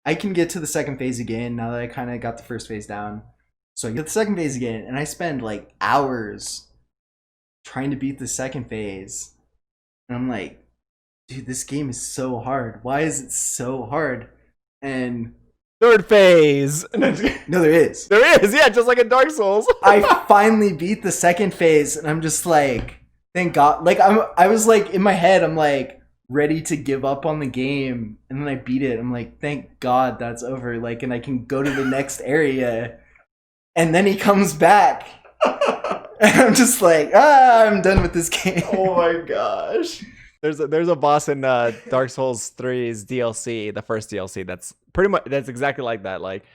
I can get to the second phase again now that I kind of got the first phase down. So I get the second phase again, and I spend like hours trying to beat the second phase. And I'm like, dude, this game is so hard. Why is it so hard? And third phase. No, there is. There is, yeah, just like in Dark Souls. I finally beat the second phase, and I'm just like, thank God. Like, I was like, in my head, I'm like, ready to give up on the game, and then I beat it. I'm like, thank God that's over. Like, and I can go to the next area. And then he comes back. And I'm just like, I'm done with this game. Oh my gosh. There's a boss in Dark Souls 3's DLC, the first DLC, that's exactly like that. Like,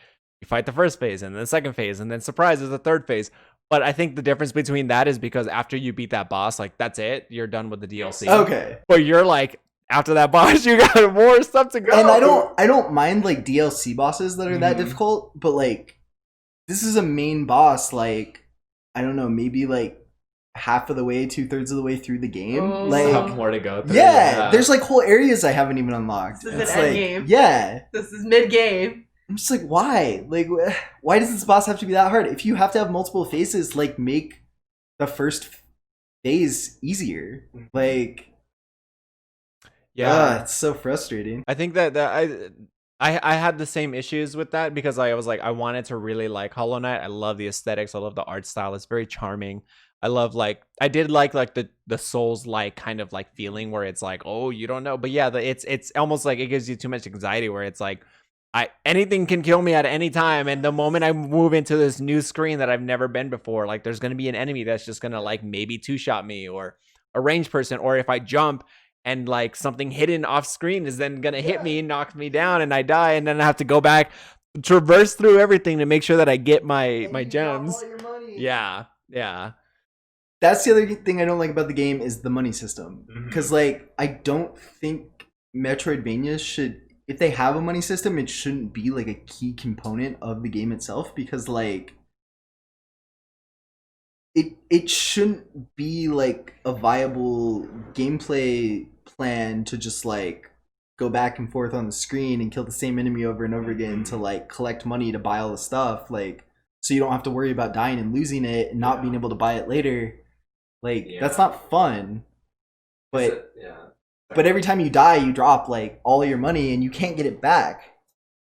you fight the first phase and then the second phase, and then surprise, there's a third phase. But I think the difference between that is because after you beat that boss, like, that's it, you're done with the DLC. Okay. But you're like, after that boss, you got more stuff to go. And I don't mind like DLC bosses that are that difficult, but like, this is a main boss, like, I don't know, maybe like half of the way, 2/3 of the way through the game. Like, more to go through. Yeah, there's like whole areas I haven't even unlocked. This is it's an like, end game. Yeah. This is mid game. I'm just like, why? Like, why does this boss have to be that hard? If you have to have multiple phases, like, make the first phase easier. Like, it's so frustrating. I think that I had the same issues with that because I was like, I wanted to really like Hollow Knight. I love the aesthetics. I love the art style. It's very charming. I love like, I did like the Souls like kind of like feeling where it's like, oh, you don't know. But yeah, it's almost like it gives you too much anxiety where it's like, anything can kill me at any time, and the moment I move into this new screen that I've never been before, like, there's gonna be an enemy that's just gonna like maybe two-shot me, or a ranged person, or if I jump and like something hidden off screen is then gonna hit me, knock me down, and I die, and then I have to go back, traverse through everything to make sure that I get my gems. Yeah. That's the other thing I don't like about the game is the money system, because like, I don't think Metroidvanias should, if they have a money system, it shouldn't be like a key component of the game itself, because like, it shouldn't be like a viable gameplay plan to just like go back and forth on the screen and kill the same enemy over and over again to like collect money to buy all the stuff, like, so you don't have to worry about dying and losing it and not being able to buy it later. Like, that's not fun. But but every time you die, you drop like all of your money and you can't get it back.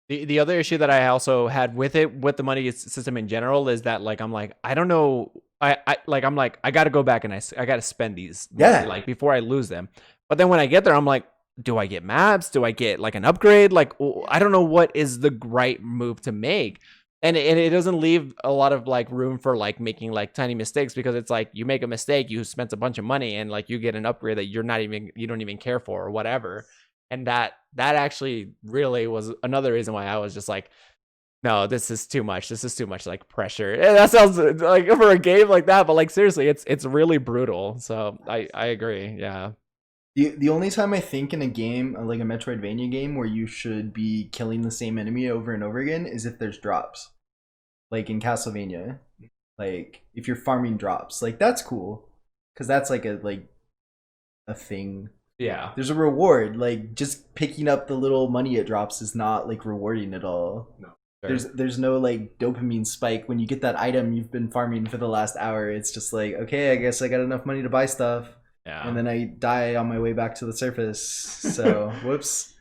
The other issue that I also had with it, with the money system in general, is that like, I'm like, I don't know, I'm like, I got to go back and I got to spend these money, like, before I lose them. But then when I get there, I'm like, do I get maps? Do I get like an upgrade? Like, I don't know what is the right move to make. And it doesn't leave a lot of like room for like making like tiny mistakes, because it's like, you make a mistake, you spent a bunch of money, and like you get an upgrade that you don't even care for or whatever. And that actually really was another reason why I was just like, no, this is too much. This is too much like pressure. And that sounds like for a game like that, but like seriously, it's really brutal. So I agree. Yeah. The only time I think in a game, like a Metroidvania game, where you should be killing the same enemy over and over again is if there's drops. Like in Castlevania. Like if you're farming drops. Like that's cool. Because that's like a thing. Yeah. There's a reward. Like just picking up the little money it drops is not like rewarding at all. No. Sure. There's no like dopamine spike when you get that item you've been farming for the last hour. It's just like, okay, I guess I got enough money to buy stuff. Yeah. And then I die on my way back to the surface. So whoops.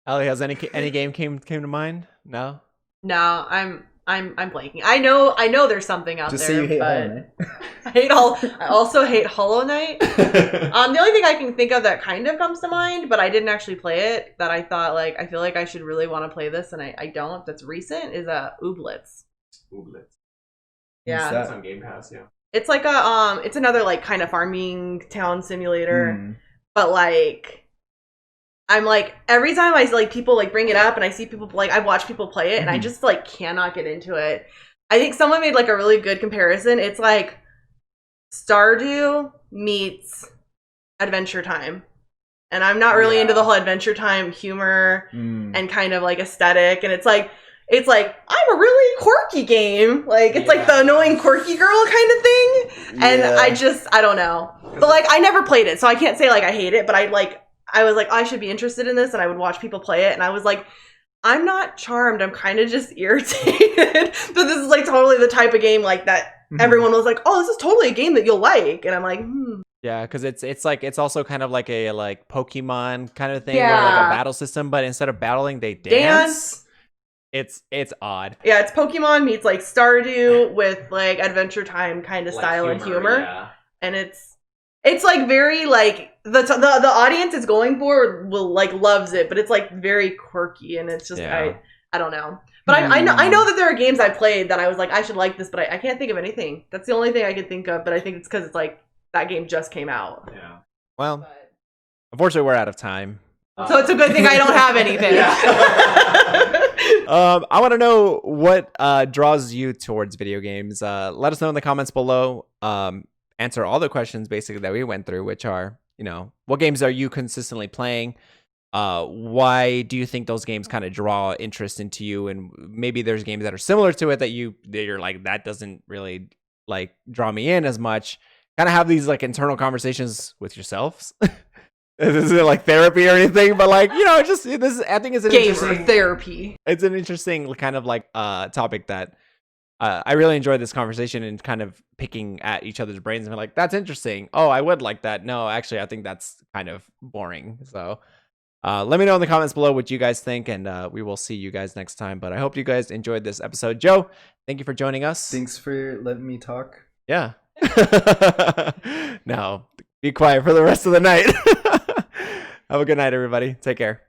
Ali, has any game came to mind? No? No, I'm blanking. I know there's something out Just there. say you hate but Hollow Knight. I also hate Hollow Knight. The only thing I can think of that kind of comes to mind, but I didn't actually play it, that I thought like I feel like I should really want to play this and I don't, that's recent, is Ooblets. Yeah. That's on Game Pass, yeah. It's like it's another like kind of farming town simulator. But like I'm like, every time I like people like bring it up and I see people like I watch people play it and I just like cannot get into it. I think someone made like a really good comparison. It's like Stardew meets Adventure Time. And I'm not really into the whole Adventure Time humor and kind of like aesthetic. And it's like I'm a really quirky game. Like it's like the annoying quirky girl kind of thing. And I don't know. But like I never played it, so I can't say like I hate it, but I was like, I should be interested in this, and I would watch people play it, and I was like, I'm not charmed. I'm kind of just irritated that this is like totally the type of game like that everyone was like, oh, this is totally a game that you'll like, and I'm like, Yeah, because it's also kind of like a like Pokemon kind of thing, where like a battle system, but instead of battling, they dance. It's odd. Yeah, it's Pokemon meets like Stardew with like Adventure Time kind of like style and humor, and it's like very like the audience it's going for will like loves it, but it's like very quirky and it's just I don't know. But I know that there are games I played that I was like I should like this, but I can't think of anything. That's the only thing I can think of, but I think it's because it's like that game just came out. Yeah. Well, unfortunately, we're out of time. So it's a good thing I don't have anything. I want to know what draws you towards video games. Let us know in the comments below. Answer all the questions basically that we went through, which are, what games are you consistently playing? Why do you think those games kind of draw interest into you? And maybe there's games that are similar to it that you're like, that doesn't really like draw me in as much. Kind of have these like internal conversations with yourselves. This isn't like therapy or anything, but like, I think it's an interesting therapy. It's an interesting kind of like topic that I really enjoyed this conversation and kind of picking at each other's brains and be like, that's interesting. Oh, I would like that. No, actually, I think that's kind of boring. So let me know in the comments below what you guys think, and we will see you guys next time. But I hope you guys enjoyed this episode. Joe, thank you for joining us. Thanks for letting me talk. Yeah. Now, be quiet for the rest of the night. Have a good night, everybody. Take care.